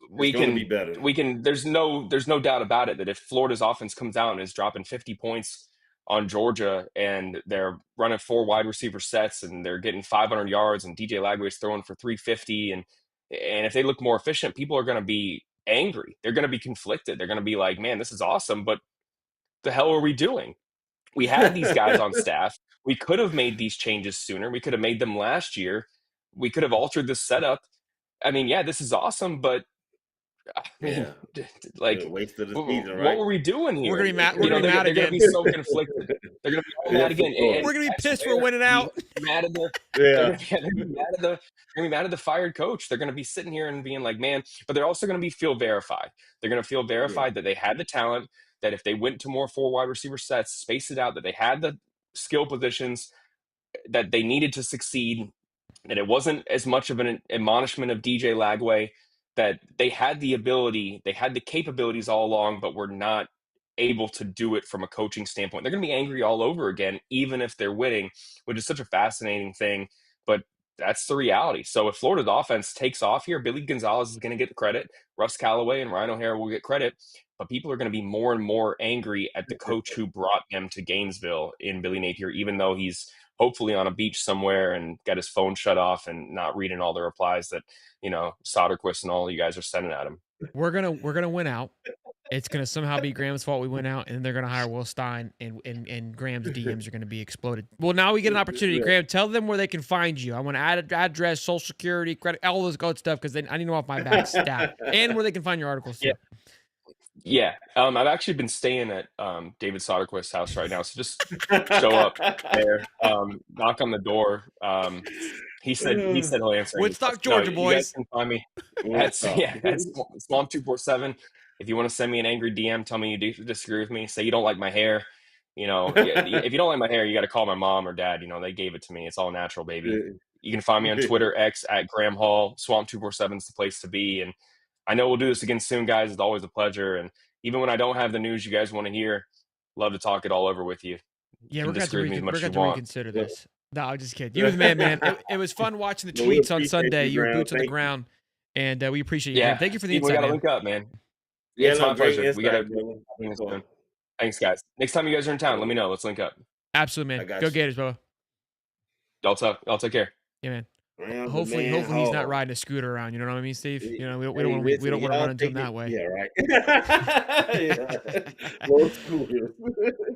S4: we can be better. There's no doubt about it that if Florida's offense comes out and is dropping 50 points on Georgia, and they're running 4 wide receiver sets, and they're getting 500 yards, and DJ Lagway's throwing for 350, and if they look more efficient, people are going to be angry. They're going to be conflicted. They're going to be like, man, this is awesome, but the hell are we doing? We had these guys on staff. We could have made these changes sooner. We could have made them last year. We could have altered the setup. I mean, yeah, this is awesome, but like,
S2: waste of the season, right?
S4: What were we doing here?
S3: We're gonna be mad. We're gonna be mad again.
S4: They're gonna be so conflicted. They're gonna be mad again.
S3: We're gonna be pissed for winning out.
S4: Mad at the. They're gonna be mad at the fired coach. They're gonna be sitting here and being like, man. But they're also gonna feel verified. They're gonna feel verified that they had the talent. That if they went to more 4 wide receiver sets, space it out, that they had the skill positions, that they needed to succeed. That it wasn't as much of an admonishment of DJ Lagway. That they had the ability, they had the capabilities all along, but were not able to do it from a coaching standpoint. They're going to be angry all over again, even if they're winning, which is such a fascinating thing. But that's the reality. So if Florida's offense takes off here, Billy Gonzalez is going to get the credit. Russ Callaway and Ryan O'Hara will get credit. But people are going to be more and more angry at the coach who brought them to Gainesville in Billy Napier, even though he's hopefully on a beach somewhere and got his phone shut off and not reading all the replies that, Soderquist and all you guys are sending at him.
S3: We're gonna win out. It's gonna somehow be Graham's fault we went out, and they're gonna hire Will Stein, and Graham's DMs are gonna be exploded. Well, now we get an opportunity. Graham, tell them where they can find you. I want to add address, social security, credit, all this good stuff, because I need to know off my back stat, and where they can find your articles too.
S4: Yeah. I've actually been staying at David Soderquist's house right now. So just show up there, knock on the door. He said he'll answer any
S3: Woodstock,
S4: questions. No,
S3: Georgia,
S4: you guys
S3: boys.
S4: can find me at
S2: What's up?
S4: yeah at Swamp 247. If you want to send me an angry DM, tell me you disagree with me. Say you don't like my hair. Yeah, if you don't like my hair, you got to call my mom or dad. They gave it to me. It's all natural, baby. You can find me on Twitter, X at Graham Hall. Swamp 247 is the place to be. And I know we'll do this again soon, guys. It's always a pleasure. And even when I don't have the news you guys want to hear, love to talk it all over with you.
S3: Yeah,
S4: You
S3: we're
S4: can
S3: going
S4: disagree with me as
S3: to
S4: much as you
S3: have to
S4: want.
S3: reconsider this. No, I'm just kidding. You were the man, man. It was fun watching the tweets on Sunday. You were boots on the ground, and we appreciate you.
S4: Yeah,
S3: Man. Thank you for the
S4: Steve, we
S3: insight,
S4: got to
S3: man.
S4: link up, man.
S2: Yeah,
S4: It's my pleasure. We got
S2: to.
S4: to. Thanks, guys. Next time you guys are in town, let me know. Let's link up.
S3: Absolutely, man. Go Gators, Bubba.
S4: Y'all take care.
S3: Yeah, man.
S2: Round the
S3: Hopefully
S2: man
S3: he's not
S2: hall.
S3: riding a scooter around. You know what I mean, Steve? We don't
S2: Hey,
S3: want
S2: listen,
S3: to
S2: y'all
S3: run into him
S2: take
S3: that way.
S2: Yeah, right. Yeah. Go scooters.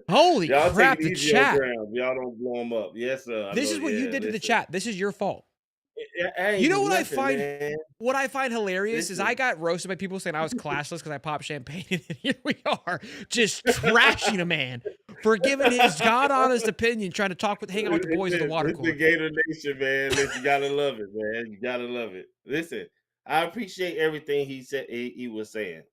S3: Holy
S2: Y'all
S3: crap!
S2: take it
S3: The
S2: easy on
S3: chat.
S2: Graham. Y'all don't blow him up. Yes, sir.
S3: This is what you did to the chat. This is your fault.
S2: You know
S3: what I
S2: nothing,
S3: find?
S2: man.
S3: What I find hilarious is
S2: Listen.
S3: I got roasted by people saying I was classless because I popped champagne, and here we are just trashing a man for giving his god honest opinion, trying to hang out with the boys at the water
S2: It's
S3: cooler.
S2: the Gator Nation, man. Listen, you gotta love it, man. You gotta love it. Listen, I appreciate everything he said. He was saying.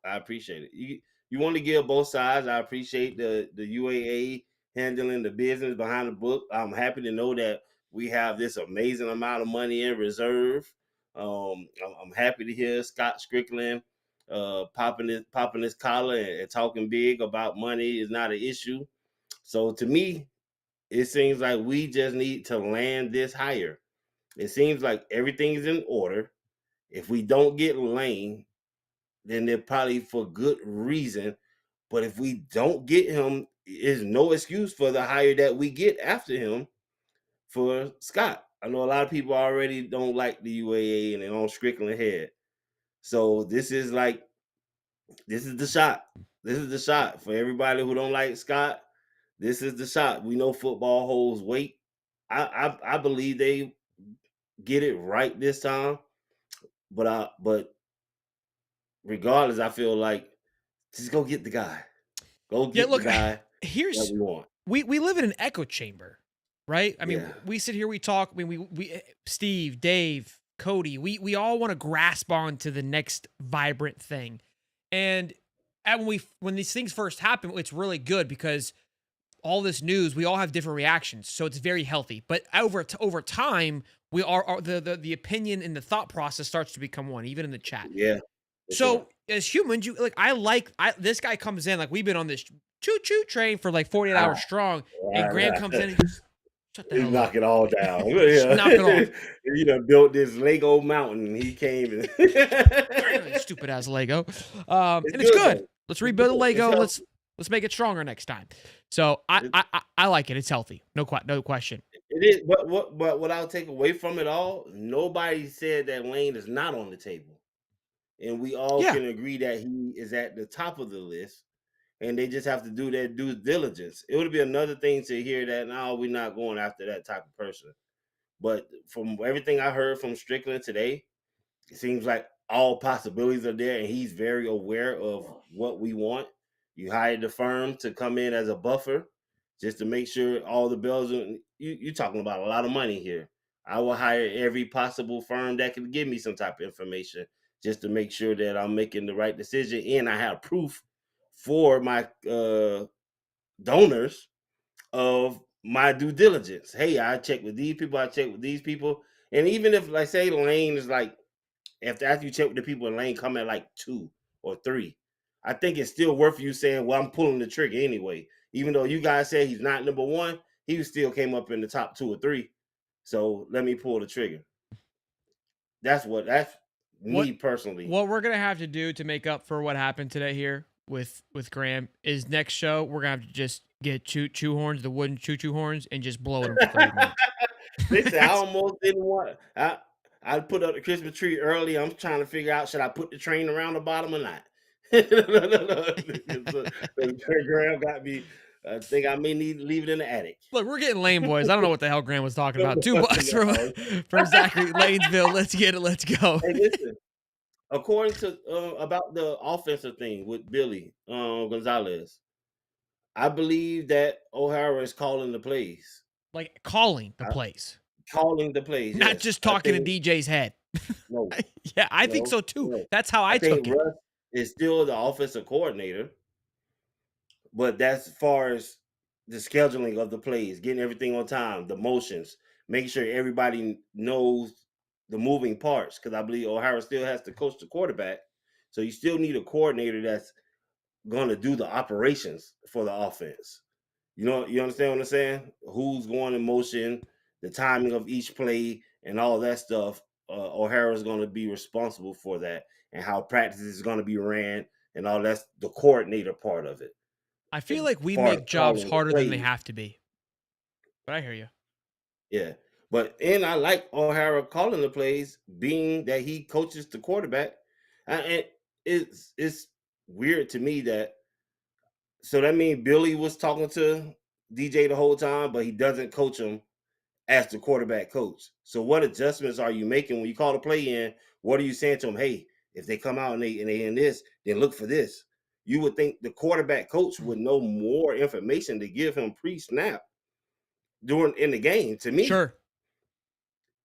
S2: I appreciate it. You want to give both sides. I appreciate the UAA handling the business behind the book. I'm happy to know that we have this amazing amount of money in reserve. I'm happy to hear Scott Stricklin popping his collar and talking big about money is not an issue. So to me, it seems like we just need to land this hire. It seems like everything's in order. If we don't get Lane, then they're probably for good reason. But if we don't get him, there's no excuse for the hire that we get after him for Scott. I know a lot of people already don't like the UAA and they're on Strickland head. So this is the shot. This is the shot for everybody who don't like Scott. This is the shot. We know football holds weight. I believe they get it right this time. But regardless, I feel like just go get the guy. Go get the guy that we want.
S3: We live in an echo chamber, right? I mean, we sit here, we talk. I mean, we Steve, Dave, Cody, we all want to grasp on to the next vibrant thing. And when these things first happen, it's really good because all this news, we all have different reactions, so it's very healthy. But over time, we are the opinion and the thought process starts to become one, even in the chat.
S2: Yeah.
S3: So as humans, this guy comes in, like we've been on this choo-choo train for like 48 hours strong, and Graham comes in and just shut the hell up.
S2: Knock it all down.
S3: Knock it off.
S2: You done built this Lego mountain. He came and
S3: stupid ass Lego. And it's good. Though. Let's rebuild the Lego. Let's make it stronger next time. So I like it. It's healthy. No question.
S2: It is, but what I'll take away from it all, nobody said that Lane is not on the table. And we all can agree that he is at the top of the list. And they just have to do their due diligence. It would be another thing to hear that, no, we're not going after that type of person. But from everything I heard from Stricklin today, it seems like all possibilities are there, and he's very aware of what we want. You hired the firm to come in as a buffer just to make sure all the bells are, you're talking about a lot of money here. I will hire every possible firm that can give me some type of information just to make sure that I'm making the right decision, and I have proof for my donors of my due diligence. Hey, I check with these people, I check with these people. And even if, like, say Lane is like, after you check with the people and Lane come at like 2 or 3, I think it's still worth you saying, well, I'm pulling the trigger anyway. Even though you guys say he's not number 1, he still came up in the top 2 or 3. So let me pull the trigger. That's me personally.
S3: What we're going to have to do to make up for what happened today here with Graham is next show, we're going to have to just get choo horns, the wooden choo horns, and just blow it for 30 minutes.
S2: Listen, I almost didn't want I put up the Christmas tree early. I'm trying to figure out, should I put the train around the bottom or not? Graham got me. I think I may need to leave it in the attic.
S3: Look, we're getting lame, boys. I don't know what the hell Graham was talking about. $2 from Zachary Lanesville. Let's get it. Let's go.
S2: Hey, listen. according to about the offensive thing with Billy Gonzalez, I believe that O'Hara is calling the plays.
S3: Like calling the
S2: I,
S3: plays,
S2: calling the plays,
S3: not
S2: yes.
S3: just
S2: I
S3: talking to
S2: think
S3: DJ's head.
S2: no,
S3: Yeah, I think
S2: no,
S3: so too.
S2: no.
S3: That's how
S2: I
S3: I
S2: think
S3: took it.
S2: Russ is still the offensive coordinator, but that's as far as the scheduling of the plays, getting everything on time, the motions, making sure everybody knows the moving parts. Because I believe O'Hara still has to coach the quarterback, so you still need a coordinator that's going to do the operations for the offense. You understand what I'm saying? Who's going in motion, the timing of each play, and all that stuff. O'Hara's going to be responsible for that, and how practice is going to be ran, and all that's the coordinator part of it.
S3: I
S2: As
S3: feel like we
S2: far as
S3: make jobs
S2: calling the
S3: harder than they
S2: plays,
S3: have to be. But I hear you.
S2: yeah. And I like O'Hara calling the plays, being that he coaches the quarterback. And it's weird to me that so that means Billy was talking to DJ the whole time, but he doesn't coach him as the quarterback coach. So what adjustments are you making when you call the play in? What are you saying to them? Hey, if they come out and they in this, then look for this. You would think the quarterback coach would know more information to give him pre-snap during in the game to me
S3: Sure.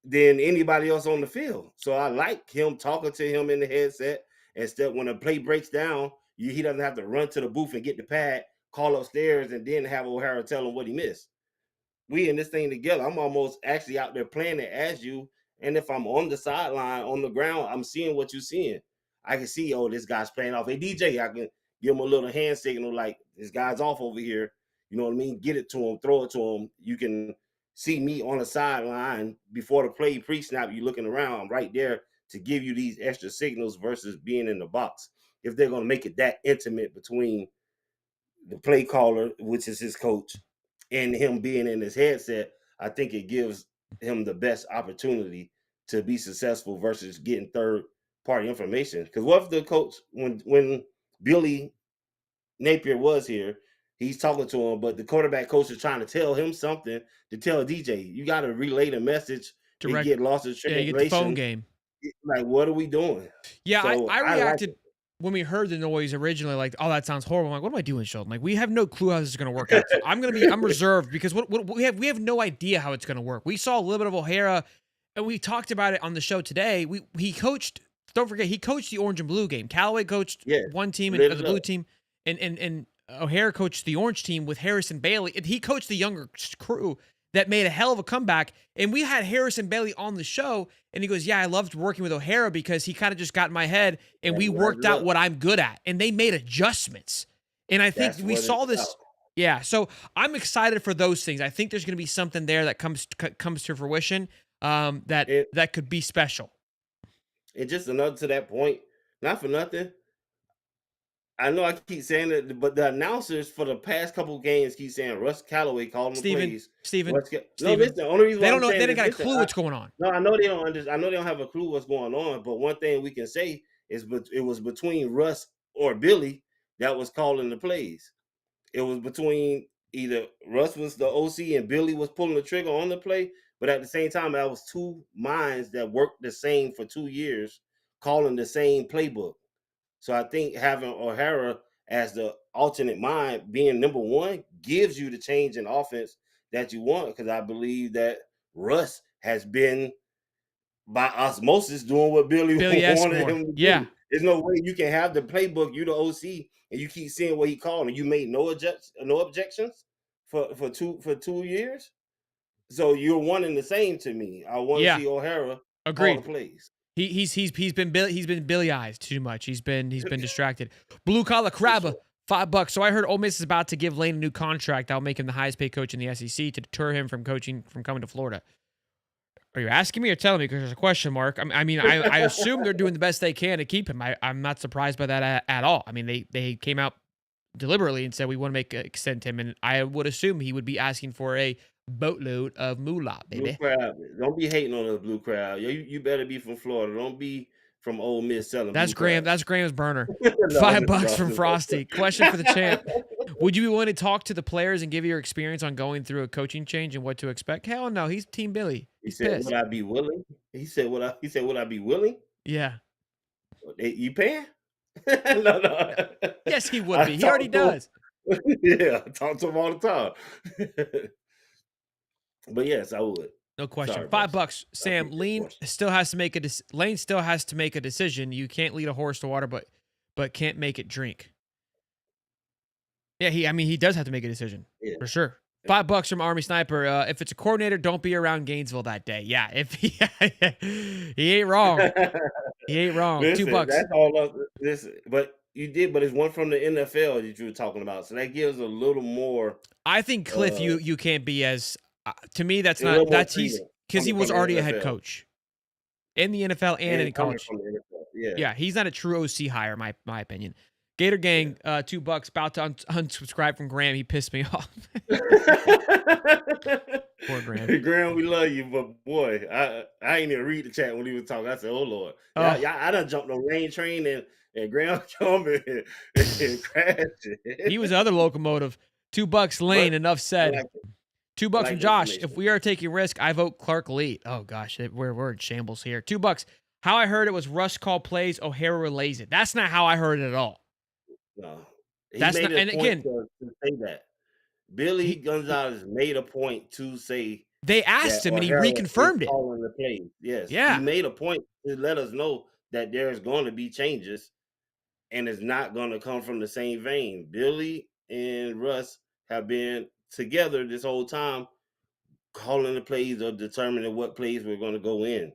S2: than anybody else on the field. So I like him talking to him in the headset. Instead, when a play breaks down, he doesn't have to run to the booth and get the pad, call upstairs, and then have O'Hara tell him what he missed. We in this thing together. I'm almost actually out there playing it as you. And if I'm on the sideline, on the ground, I'm seeing what you're seeing. I can see, oh, this guy's playing off. Hey, DJ, I can give him a little hand signal like this guy's off over here. You know what I mean? Get it to him, throw it to him. You can see me on the sideline before the play pre-snap. You looking around, I'm right there to give you these extra signals versus being in the box. If they're going to make it that intimate between the play caller, which is his coach, and him being in his headset, I think it gives him the best opportunity to be successful versus getting third party information. Because what if the coach, when Billy Napier was here, he's talking to him, but the quarterback coach is trying to tell him something to tell DJ. You got to relay the message. It
S3: Direct.
S2: get lost in
S3: Yeah, you get the phone
S2: translation.
S3: game.
S2: Like, what are we doing?
S3: Yeah,
S2: So
S3: I
S2: I like
S3: reacted
S2: it.
S3: when we heard the noise originally, like, oh, that sounds horrible. I'm like, what am I doing, Sheldon? Like, we have no clue how this is going to work out. So I'm reserved because what we have no idea how it's going to work. We saw a little bit of O'Hara, and we talked about it on the show today. He coached. Don't forget, he coached the orange and blue game. Callaway coached
S2: Yeah,
S3: one team and
S2: lit
S3: the
S2: it
S3: blue
S2: up.
S3: team, and O'Hara coached the orange team with Harrison Bailey. And he coached the younger crew that made a hell of a comeback. And we had Harrison Bailey on the show, and he goes, yeah, I loved working with O'Hara because he kind of just got in my head, and
S2: Yeah,
S3: we
S2: lit
S3: worked
S2: it
S3: out
S2: up.
S3: what I'm good at. And they made adjustments. And I think
S2: That's
S3: we
S2: what
S3: saw
S2: it's about.
S3: this. Yeah, so I'm excited for those things. I think there's going to be something there that comes to fruition
S2: It
S3: that could be special.
S2: And just another to that point, not for nothing. I know I keep saying it, but the announcers for the past couple games keep saying Russ Callaway calling the
S3: Steven,
S2: plays.
S3: Steven,
S2: No, listen. The only reason
S3: they
S2: why
S3: don't
S2: I'm
S3: know. They
S2: saying
S3: didn't
S2: is
S3: got a
S2: listen.
S3: clue what's going on.
S2: No, I know they don't understand. I know they don't have a clue what's going on. But one thing we can say is, but it was between Russ or Billy that was calling the plays. It was between either Russ was the OC and Billy was pulling the trigger on the play. But at the same time, that was two minds that worked the same for 2 years, calling the same playbook. So I think having O'Hara as the alternate mind, being number one, gives you the change in offense that you want. Because I believe that Russ has been by osmosis doing what Billy
S3: Billy-esque
S2: wanted
S3: more.
S2: him to
S3: Yeah.
S2: do. There's no way you can have the playbook, you the OC, and you keep seeing what he called, and you made no objections for 2 years. So you're one and the same to me. I want to
S3: Yeah.
S2: see O'Hara call the
S3: Agreed.
S2: plays.
S3: He's been Billy-eyed too much. He's been distracted. Blue collar
S2: For
S3: crabber,
S2: sure.
S3: $5. So I heard Ole Miss is about to give Lane a new contract. That'll make him the highest paid coach in the SEC to deter him from coming to Florida. Are you asking me or telling me? Because there's a question mark. I assume they're doing the best they can to keep him. I'm not surprised by that at all. I mean, they came out deliberately and said we want to extend him, and I would assume he would be asking for a boatload of moolah,
S2: Blue
S3: baby.
S2: crab. Don't be hating on us, blue crab. You better be from Florida. Don't be from Ole Miss selling
S3: That's
S2: blue crab.
S3: That's Graham's burner.
S2: No, I'm
S3: $5
S2: just
S3: from
S2: joking.
S3: Frosty. Question for the champ. Would you be willing to talk to the players and give your experience on going through a coaching change and what to expect? Hell no, he's Team Billy.
S2: He
S3: He's
S2: said,
S3: pissed.
S2: "Would I be willing?" He said, "Would I?" He said, "Would I be willing?"
S3: Yeah.
S2: You paying? No.
S3: Yes, he would
S2: I
S3: be. He already
S2: talk to him.
S3: does.
S2: Yeah, I talk to him all the time. But yes, I would.
S3: No question.
S2: Sorry, boss.
S3: $5.
S2: I
S3: Sam,
S2: appreciate the
S3: Lane
S2: question.
S3: still has to make Lane still has to make a decision. You can't lead a horse to water, but can't make it drink. Yeah, he does have to make a decision.
S2: Yeah.
S3: For sure. $5 from Army Sniper. If it's a coordinator, don't be around Gainesville that day. Yeah, if he ain't wrong. He ain't wrong.
S2: Listen,
S3: $2.
S2: that's all up. Listen, but it's one from the NFL that you were talking about, so that gives a little more.
S3: I think Cliff, you can't be as to me. That's
S2: a little
S3: not
S2: more
S3: that's he's
S2: freedom
S3: because he
S2: coming
S3: was
S2: from the
S3: already a head
S2: NFL.
S3: coach in the NFL and in
S2: coming
S3: college.
S2: from the NFL. Yeah.
S3: Yeah, he's not a true OC hire, my opinion. Gator Gang, $2. About to unsubscribe from Graham. He pissed me off. Poor Graham.
S2: Graham, we love you, but boy, I ain't even read the chat when he was talking. I said, "Oh Lord,
S3: Oh.
S2: I done jumped on rain train and Graham come and crashed."
S3: He was the other locomotive. $2 Lane.
S2: But
S3: enough said.
S2: I like
S3: $2
S2: like
S3: from
S2: the
S3: Josh.
S2: information.
S3: If we are taking risk, I vote Clark Lee. Oh gosh, we're in shambles here. $2. How I heard it was Russ call plays, O'Hara relays it. That's not how I heard it at all.
S2: No, he
S3: That's
S2: made
S3: not-
S2: a
S3: and
S2: point
S3: again-
S2: to say that. Billy Gonzalez made a point to say
S3: They asked
S2: that
S3: him and he
S2: O'Hara
S3: reconfirmed
S2: is
S3: it.
S2: calling the plays. Yes,
S3: Yeah.
S2: he made a point to let us know that there's going to be changes, and it's not going to come from the same vein. Billy and Russ have been together this whole time, calling the plays or determining what plays we're going to go in.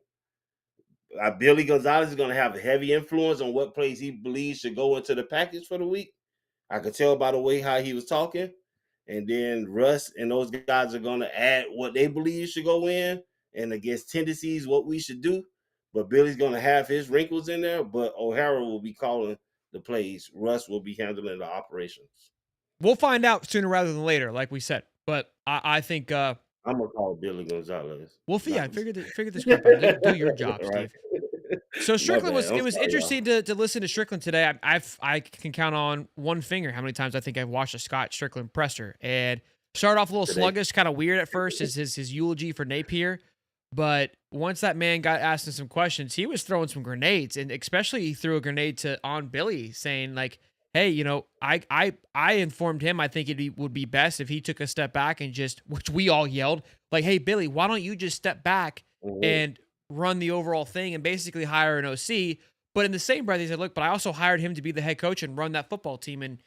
S2: Billy Gonzalez is going to have a heavy influence on what plays he believes should go into the package for the week. I could tell by the way how he was talking. And then Russ and those guys are going to add what they believe should go in, and against tendencies, what we should do. But Billy's going to have his wrinkles in there, but O'Hara will be calling the plays. Russ will be handling the operations.
S3: We'll find out sooner rather than later, like we said. But I think
S2: I'm going to call Billy Gonzalez.
S3: figure this crap out. Do your job, Steve.
S2: Right.
S3: So Stricklin
S2: bad.
S3: it was
S2: sorry,
S3: interesting to listen to Stricklin today. I can count on one finger how many times I think I've watched a Scott Stricklin presser. And started off a little
S2: Today.
S3: sluggish, kind of weird at first, is his eulogy for Napier. But once that man got asked him some questions, he was throwing some grenades, and especially he threw a grenade on Billy, saying like, "Hey, I informed him I think would be best if he took a step back and just," which we all yelled, like, "Hey, Billy, why don't you just step back and run the overall thing and basically hire an OC?" But in the same breath, he said, "Look, but I also hired him to be the head coach and run that football team, and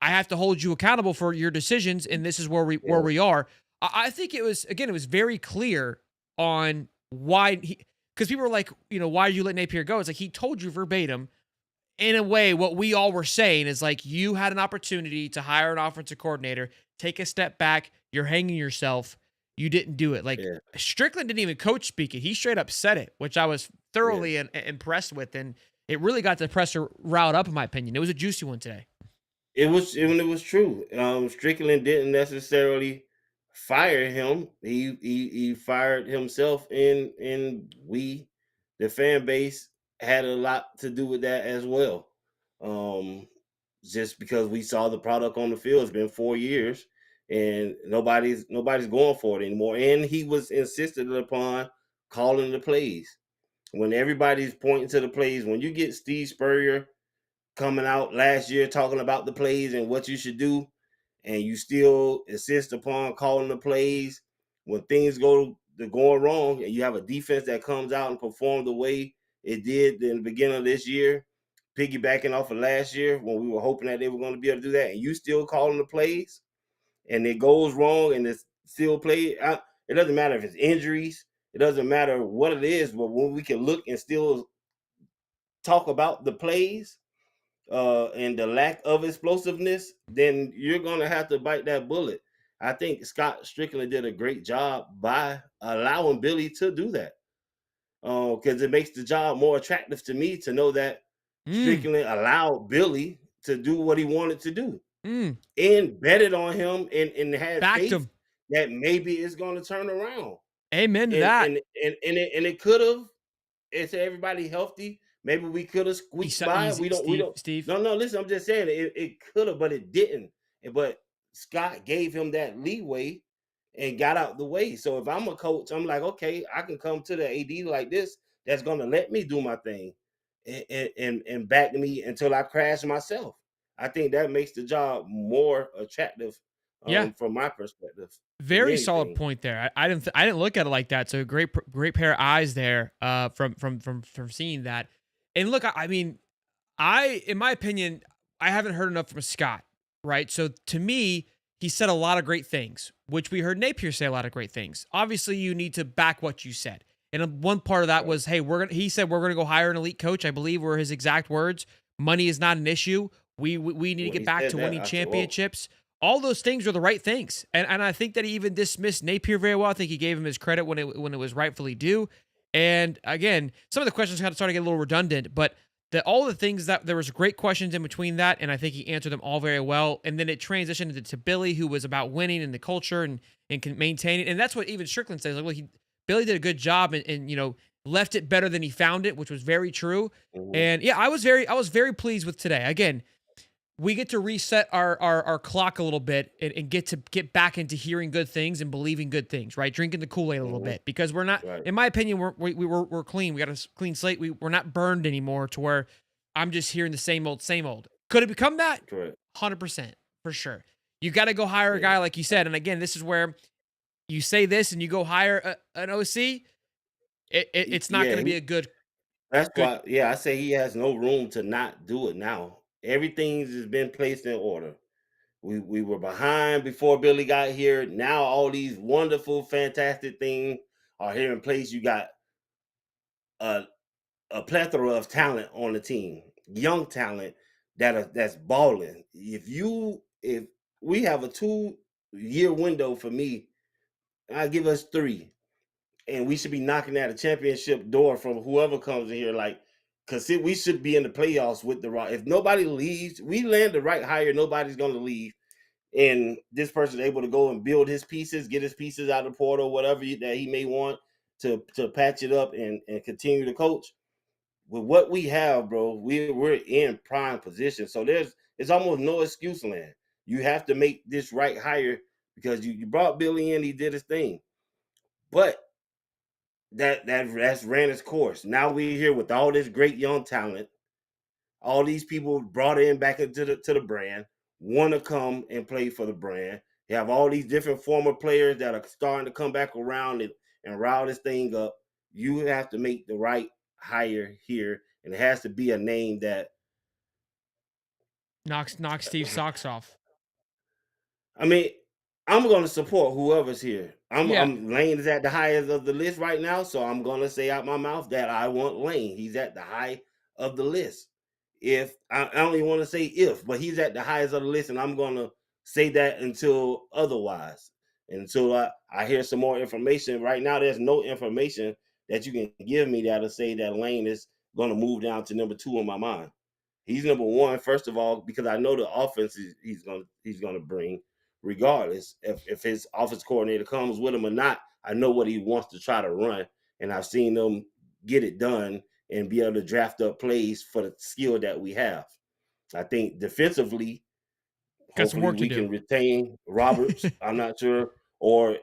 S3: I have to hold you accountable for your decisions, and this is where we are." I think it was very clear on why because people were like, why did you let Napier go? It's like he told you verbatim. In a way, what we all were saying is like, you had an opportunity to hire an offensive coordinator, take a step back, you're hanging yourself, you didn't do it. Like Stricklin didn't even coach speak it. He straight up said it, which I was thoroughly impressed with, and it really got the presser riled up, in my opinion. It was a juicy one today.
S2: It was true. Stricklin didn't necessarily fire him. He fired himself, and we, the fan base, had a lot to do with that as well. Just because we saw the product on the field. It's been 4 years, and nobody's going for it anymore. And he was insisted upon calling the plays. When everybody's pointing to the plays, when you get Steve Spurrier coming out last year talking about the plays and what you should do, and you still insist upon calling the plays when things going wrong, and you have a defense that comes out and performs the way it did in the beginning of this year, piggybacking off of last year when we were hoping that they were going to be able to do that, and you still calling the plays, and it goes wrong, and it's still played. It doesn't matter if it's injuries. It doesn't matter what it is, but when we can look and still talk about the plays and the lack of explosiveness, then you're going to have to bite that bullet. I think Scott Stricklin did a great job by allowing Billy to do that, because it makes the job more attractive to me to know that Stricklin allowed Billy to do what he wanted to do and betted on him and had
S3: Backed
S2: faith
S3: him
S2: that maybe it's going to turn around.
S3: Amen to that.
S2: And it could have. It's everybody healthy. Maybe we could have squeaked by. We don't.
S3: Steve.
S2: No. Listen, I'm just saying it could have, but it didn't. But Scott gave him that leeway and got out the way. So if I'm a coach, I'm like, okay, I can come to the AD like this. That's gonna let me do my thing, and back me until I crash myself. I think that makes the job more attractive
S3: Yeah.
S2: from my perspective than
S3: Very solid
S2: anything.
S3: point there. I didn't look at it like that. So great pair of eyes there from seeing that. And look, I mean, in my opinion, I haven't heard enough from Scott, right? So to me, he said a lot of great things, which we heard Napier say a lot of great things. Obviously, you need to back what you said. And one part of that
S2: Right.
S3: was, hey, he said we're gonna go hire an elite coach. I believe were his exact words. Money is not an issue. We need to
S2: When
S3: get
S2: he
S3: back
S2: said
S3: to
S2: that,
S3: winning
S2: I said, "Whoa,
S3: championships. All those things are the right things. And I think that he even dismissed Napier very well. I think he gave him his credit when it was rightfully due. And again, some of the questions kind of started to get a little redundant, but all the things that there was great questions in between that, and I think he answered them all very well. And then it transitioned to Billy, who was about winning and the culture and can maintain it. And that's what even Stricklin says. Like, look, Billy did a good job and left it better than he found it, which was very true.
S2: mhm,
S3: And yeah, I was very pleased with today. Again, we get to reset our clock a little bit and get back into hearing good things and believing good things, right? Drinking the Kool-Aid a little
S2: mhm,
S3: bit because we're not,
S2: right,
S3: in my opinion, we're clean. We got a clean slate. We're not burned anymore to where I'm just hearing the same old, same old. Could it become that?
S2: correct,
S3: 100% for sure. You got to go hire a
S2: yeah,
S3: guy like you said. And again, this is where you say this and you go hire an OC. It's not
S2: yeah."
S3: going to be a
S2: That's
S3: good.
S2: why, yeah, I say he has no room to not do it now. Everything's has been placed in order. We were behind before Billy got here. Now all these wonderful, fantastic things are here in place. You got a a plethora of talent on the team, young talent that's balling. If we have a 2-year window for me, I give us 3, and we should be knocking at a championship door from whoever comes in here. Like, because we should be in the playoffs with the Rock. If nobody leaves, we land the right hire. Nobody's going to leave, and this person is able to go and build his pieces, get his pieces out of the portal, whatever that he may want to patch it up and continue to coach. With what we have, bro, we're in prime position. So it's almost no excuse land. You have to make this right hire because you brought Billy in, he did his thing. But that's ran its course. Now we're here with all this great young talent, all these people brought in back into the brand, want to come and play for the brand. You have all these different former players that are starting to come back around and rile this thing up. You have to make the right hire here, and it has to be a name that
S3: Knock Steve's socks off.
S2: I mean, I'm going to support whoever's here.
S3: Yeah.
S2: Lane is at the highest of the list right now, so I'm going to say out my mouth that I want Lane. He's at the high of the list. If I don't even want to say if, but he's at the highest of the list, and I'm going to say that until otherwise. Until I hear some more information. Right now, there's no information that you can give me that'll say that Lane is going to move down to number 2 in my mind. He's number 1, first of all, because I know the offense he's gonna bring, regardless if his offense coordinator comes with him or not. I know what he wants to try to run, and I've seen them get it done and be able to draft up plays for the skill that we have. I think defensively,
S3: Got some
S2: hopefully
S3: work to
S2: we
S3: do.
S2: can retain Roberts. I'm not sure, or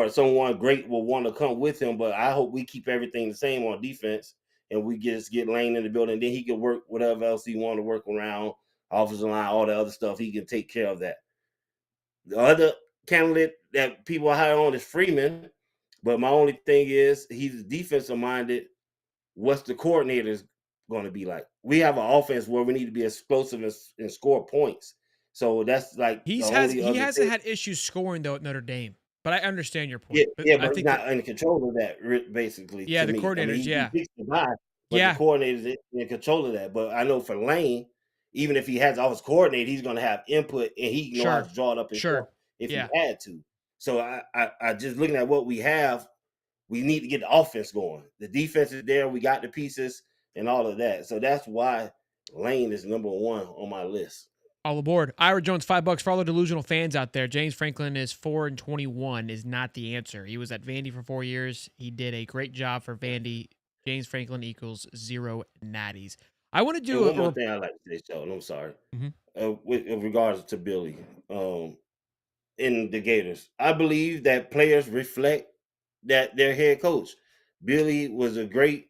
S2: someone great will want to come with him, but I hope we keep everything the same on defense and we just get Lane in the building. Then he can work whatever else he want to work around, offensive line, all the other stuff. He can take care of that. The other candidate that people hire on is Freeman, but my only thing is he's defensive minded. What's the coordinator's going to be like? We have an offense where we need to be explosive and score points. So that's like the only
S3: He
S2: other
S3: hasn't
S2: thing.
S3: had issues scoring though at Notre Dame. But I understand your
S2: Yeah,
S3: point. But
S2: yeah,
S3: I
S2: but he's
S3: think
S2: not in control of that, basically,
S3: yeah,
S2: to
S3: the
S2: me. I mean,
S3: coordinators,
S2: he
S3: yeah.
S2: picks the guy, but the
S3: Yeah,
S2: coordinator's in control of that. But I know for Lane, even if he has all his coordinator, he's going to have input, and he know how
S3: sure.
S2: to draw it up himself
S3: Sure.
S2: if he
S3: Yeah.
S2: had to. So I just looking at what we have, we need to get the offense going. The defense is there. We got the pieces and all of that. So that's why Lane is number 1 on my list.
S3: All aboard. Ira Jones, $5 for all the delusional fans out there. James Franklin is 4-21 is not the answer. He was at Vandy for 4 years. He did a great job for Vandy. James Franklin equals 0 natties. I want to
S2: And
S3: do
S2: one more thing I like to say, Sheldon, I'm sorry.
S3: Mhm.
S2: With regards to Billy, in the Gators, I believe that players reflect that their head coach. Billy was a great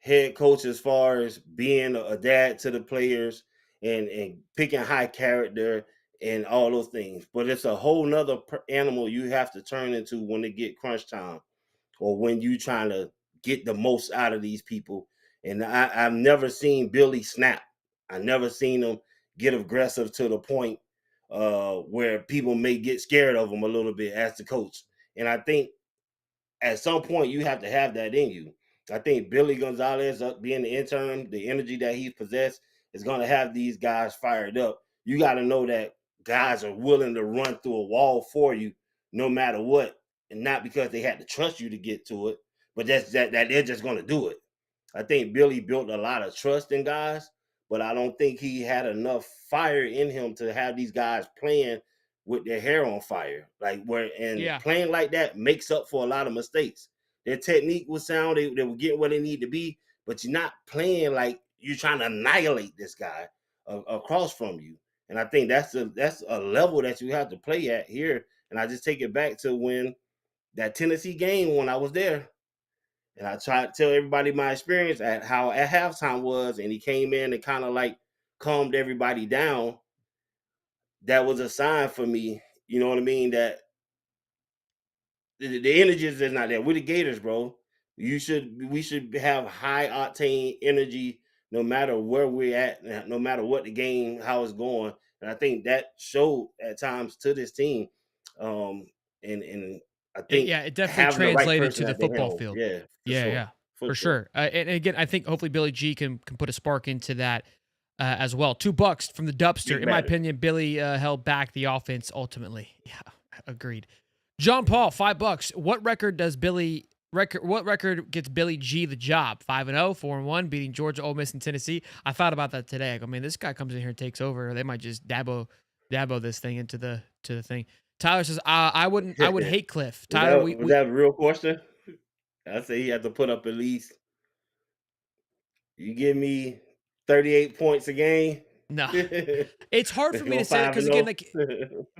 S2: head coach as far as being a dad to the players and picking high character and all those things. But it's a whole nother animal you have to turn into when it get crunch time or when you trying to get the most out of these people. And I've never seen Billy snap. I never seen him get aggressive to the point where people may get scared of him a little bit as the coach. And I think at some point you have to have that in you. I think Billy Gonzalez, being the interim, the energy that he's possessed is going to have these guys fired up. You got to know that guys are willing to run through a wall for you no matter what, and not because they had to trust you to get to it, but that they're just going to do it. I think Billy built a lot of trust in guys, but I don't think he had enough fire in him to have these guys playing with their hair on fire. Playing like that makes up for a lot of mistakes. Their technique was sound, they were getting where they need to be, but you're not playing like you're trying to annihilate this guy across from you. And I think that's a level that you have to play at here. And I just take it back to when that Tennessee game when I was there. And I tried to tell everybody my experience at how at halftime was, and he came in and kind of like calmed everybody down. That was a sign for me, you know what I mean, that the energy is not there. We're the Gators, bro. We should have high octane energy no matter where we're at, no matter what the game, how it's going. And I think that showed at times to this team. And I think
S3: it definitely translated to the football field.
S2: Yeah,
S3: for sure. And again, I think hopefully Billy G can put a spark into that as well. $2 from the Dubster. In my opinion, Billy held back the offense ultimately. Yeah, agreed. John Paul, $5. What record gets Billy G the job? 5-0, 4-1, beating Georgia, Ole Miss, and Tennessee. I thought about that today. I go, man, this guy comes in here and takes over. They might just dabo this thing into the thing. Tyler says, I would hate Cliff. Tyler,
S2: was that a real question? I say he had to put up at least. You give me 38 points a game.
S3: No, it's hard for me to say because again, like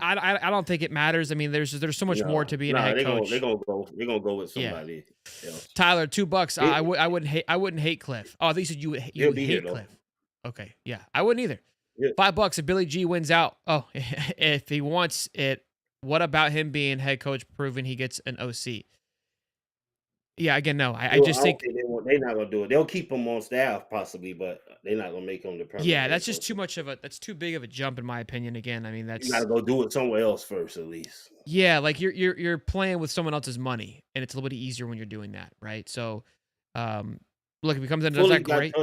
S3: I don't think it matters. I mean, there's so much more to being a head coach.
S2: They're gonna go with somebody else.
S3: Tyler, $2. I wouldn't hate Cliff. Oh, they said you would hate Cliff. Okay, yeah, I wouldn't either.
S2: Yeah.
S3: $5 if Billy G wins out. Oh, if he wants it, what about him being head coach, proving he gets an OC? Yeah, again, no. I just think
S2: they're not gonna do it. They'll keep him on staff possibly, but they're not gonna make him the permanent.
S3: Yeah, that's just too much of that's too big of a jump in my opinion. Again, I mean you
S2: gotta go do it somewhere else first, at least.
S3: Yeah, like you're playing with someone else's money, and it's a little bit easier when you're doing that, right? So, look, if he comes in and does that great.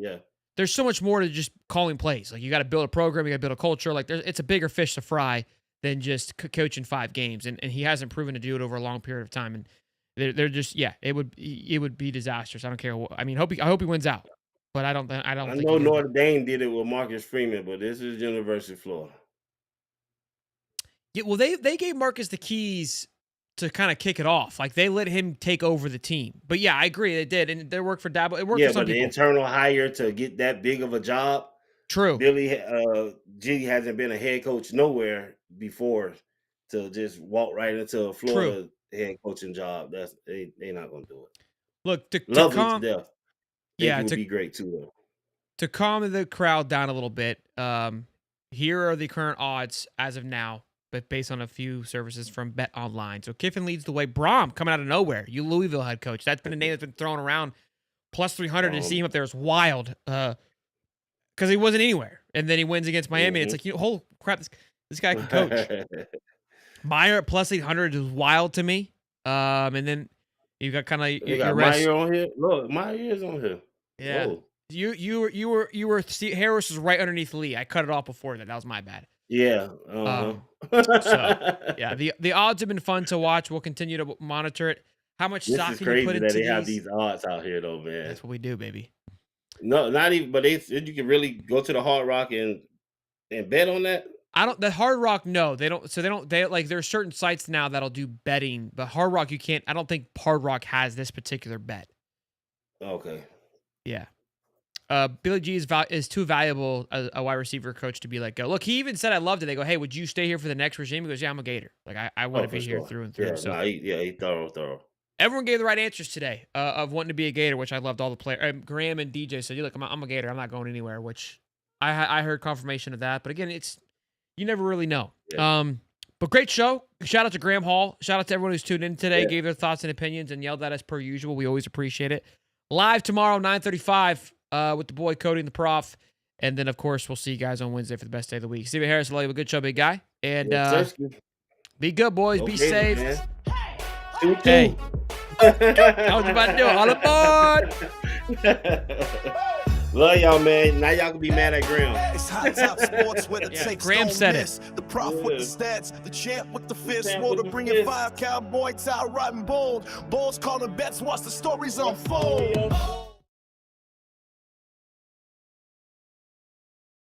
S2: Yeah.
S3: There's so much more to just calling plays. Like you got to build a program, you got to build a culture. Like it's a bigger fish to fry than just coaching 5 games, and he hasn't proven to do it over a long period of time. And they're just it would be disastrous. I don't care. I mean, I hope he wins out, but I don't. I
S2: know Notre Dame did it with Marcus Freeman, but this is University of Florida.
S3: Yeah, well, they gave Marcus the keys to kind of kick it off. Like they let him take over the team. But yeah, I agree, they did, and they worked for Dabo. It worked for some people.
S2: Yeah, but the internal hire to get that big of a job.
S3: True.
S2: Billy G hasn't been a head coach nowhere before to just walk right into a Florida head coaching job. They're not gonna do it.
S3: Look, to
S2: calm to death.
S3: Yeah,
S2: it would be great too though.
S3: To calm the crowd down a little bit, here are the current odds as of now, but based on a few services from Bet Online. So Kiffin leads the way. Brom coming out of nowhere. You Louisville head coach. That's been a name that's been thrown around. Plus 300 to see him up there is wild. Because he wasn't anywhere. And then he wins against Miami. It's like, holy crap, this guy can coach. Meyer at plus 800 is wild to me. And then you got kind of your rest.
S2: Meyer on here. Look, Meyer is on here.
S3: Yeah. Whoa. You were Harris was right underneath Lee. I cut it off before that. That was my bad.
S2: Yeah.
S3: So yeah, the odds have been fun to watch. We'll continue to monitor it. How much stock can you put into these?
S2: They have these odds out here, though, man.
S3: That's what we do, baby.
S2: No, not even. But you can really go to the Hard Rock and bet on that.
S3: The Hard Rock, no, they don't. So they like there are certain sites now that'll do betting, but Hard Rock you can't. I don't think Hard Rock has this particular bet.
S2: Okay.
S3: Yeah. Billy G is too valuable a wide receiver coach to be like, go. Look, he even said I loved it. They go, hey, would you stay here for the next regime? He goes, yeah, I'm a Gator. Like I want to be here through and through.
S2: Yeah,
S3: so
S2: he thorough.
S3: everyone gave the right answers today of wanting to be a Gator, which I loved. All the players. Graham and DJ said, "Look, I'm a Gator. I'm not going anywhere," which I heard confirmation of that. But again, you never really know.
S2: Yeah.
S3: But great show. Shout out to Graham Hall. Shout out to everyone who's tuned in today, gave their thoughts and opinions, and yelled at us per usual. We always appreciate it. Live tomorrow, 9:35, with the boy Cody and the Prof. And then, of course, we'll see you guys on Wednesday for the best day of the week. Steven Harris, I love you. A good show, big guy. And be good, boys. Be safe. Hey. I was about to do it. All aboard.
S2: Love y'all, man. Now y'all can be mad at Graham.
S1: It's high top sports where the takes
S3: Graham
S1: don't
S3: said
S1: miss. The prof with the stats, the champ with the fist. Water bringing fire, cowboy tie riding bold. Bulls calling bets, watch the stories unfold.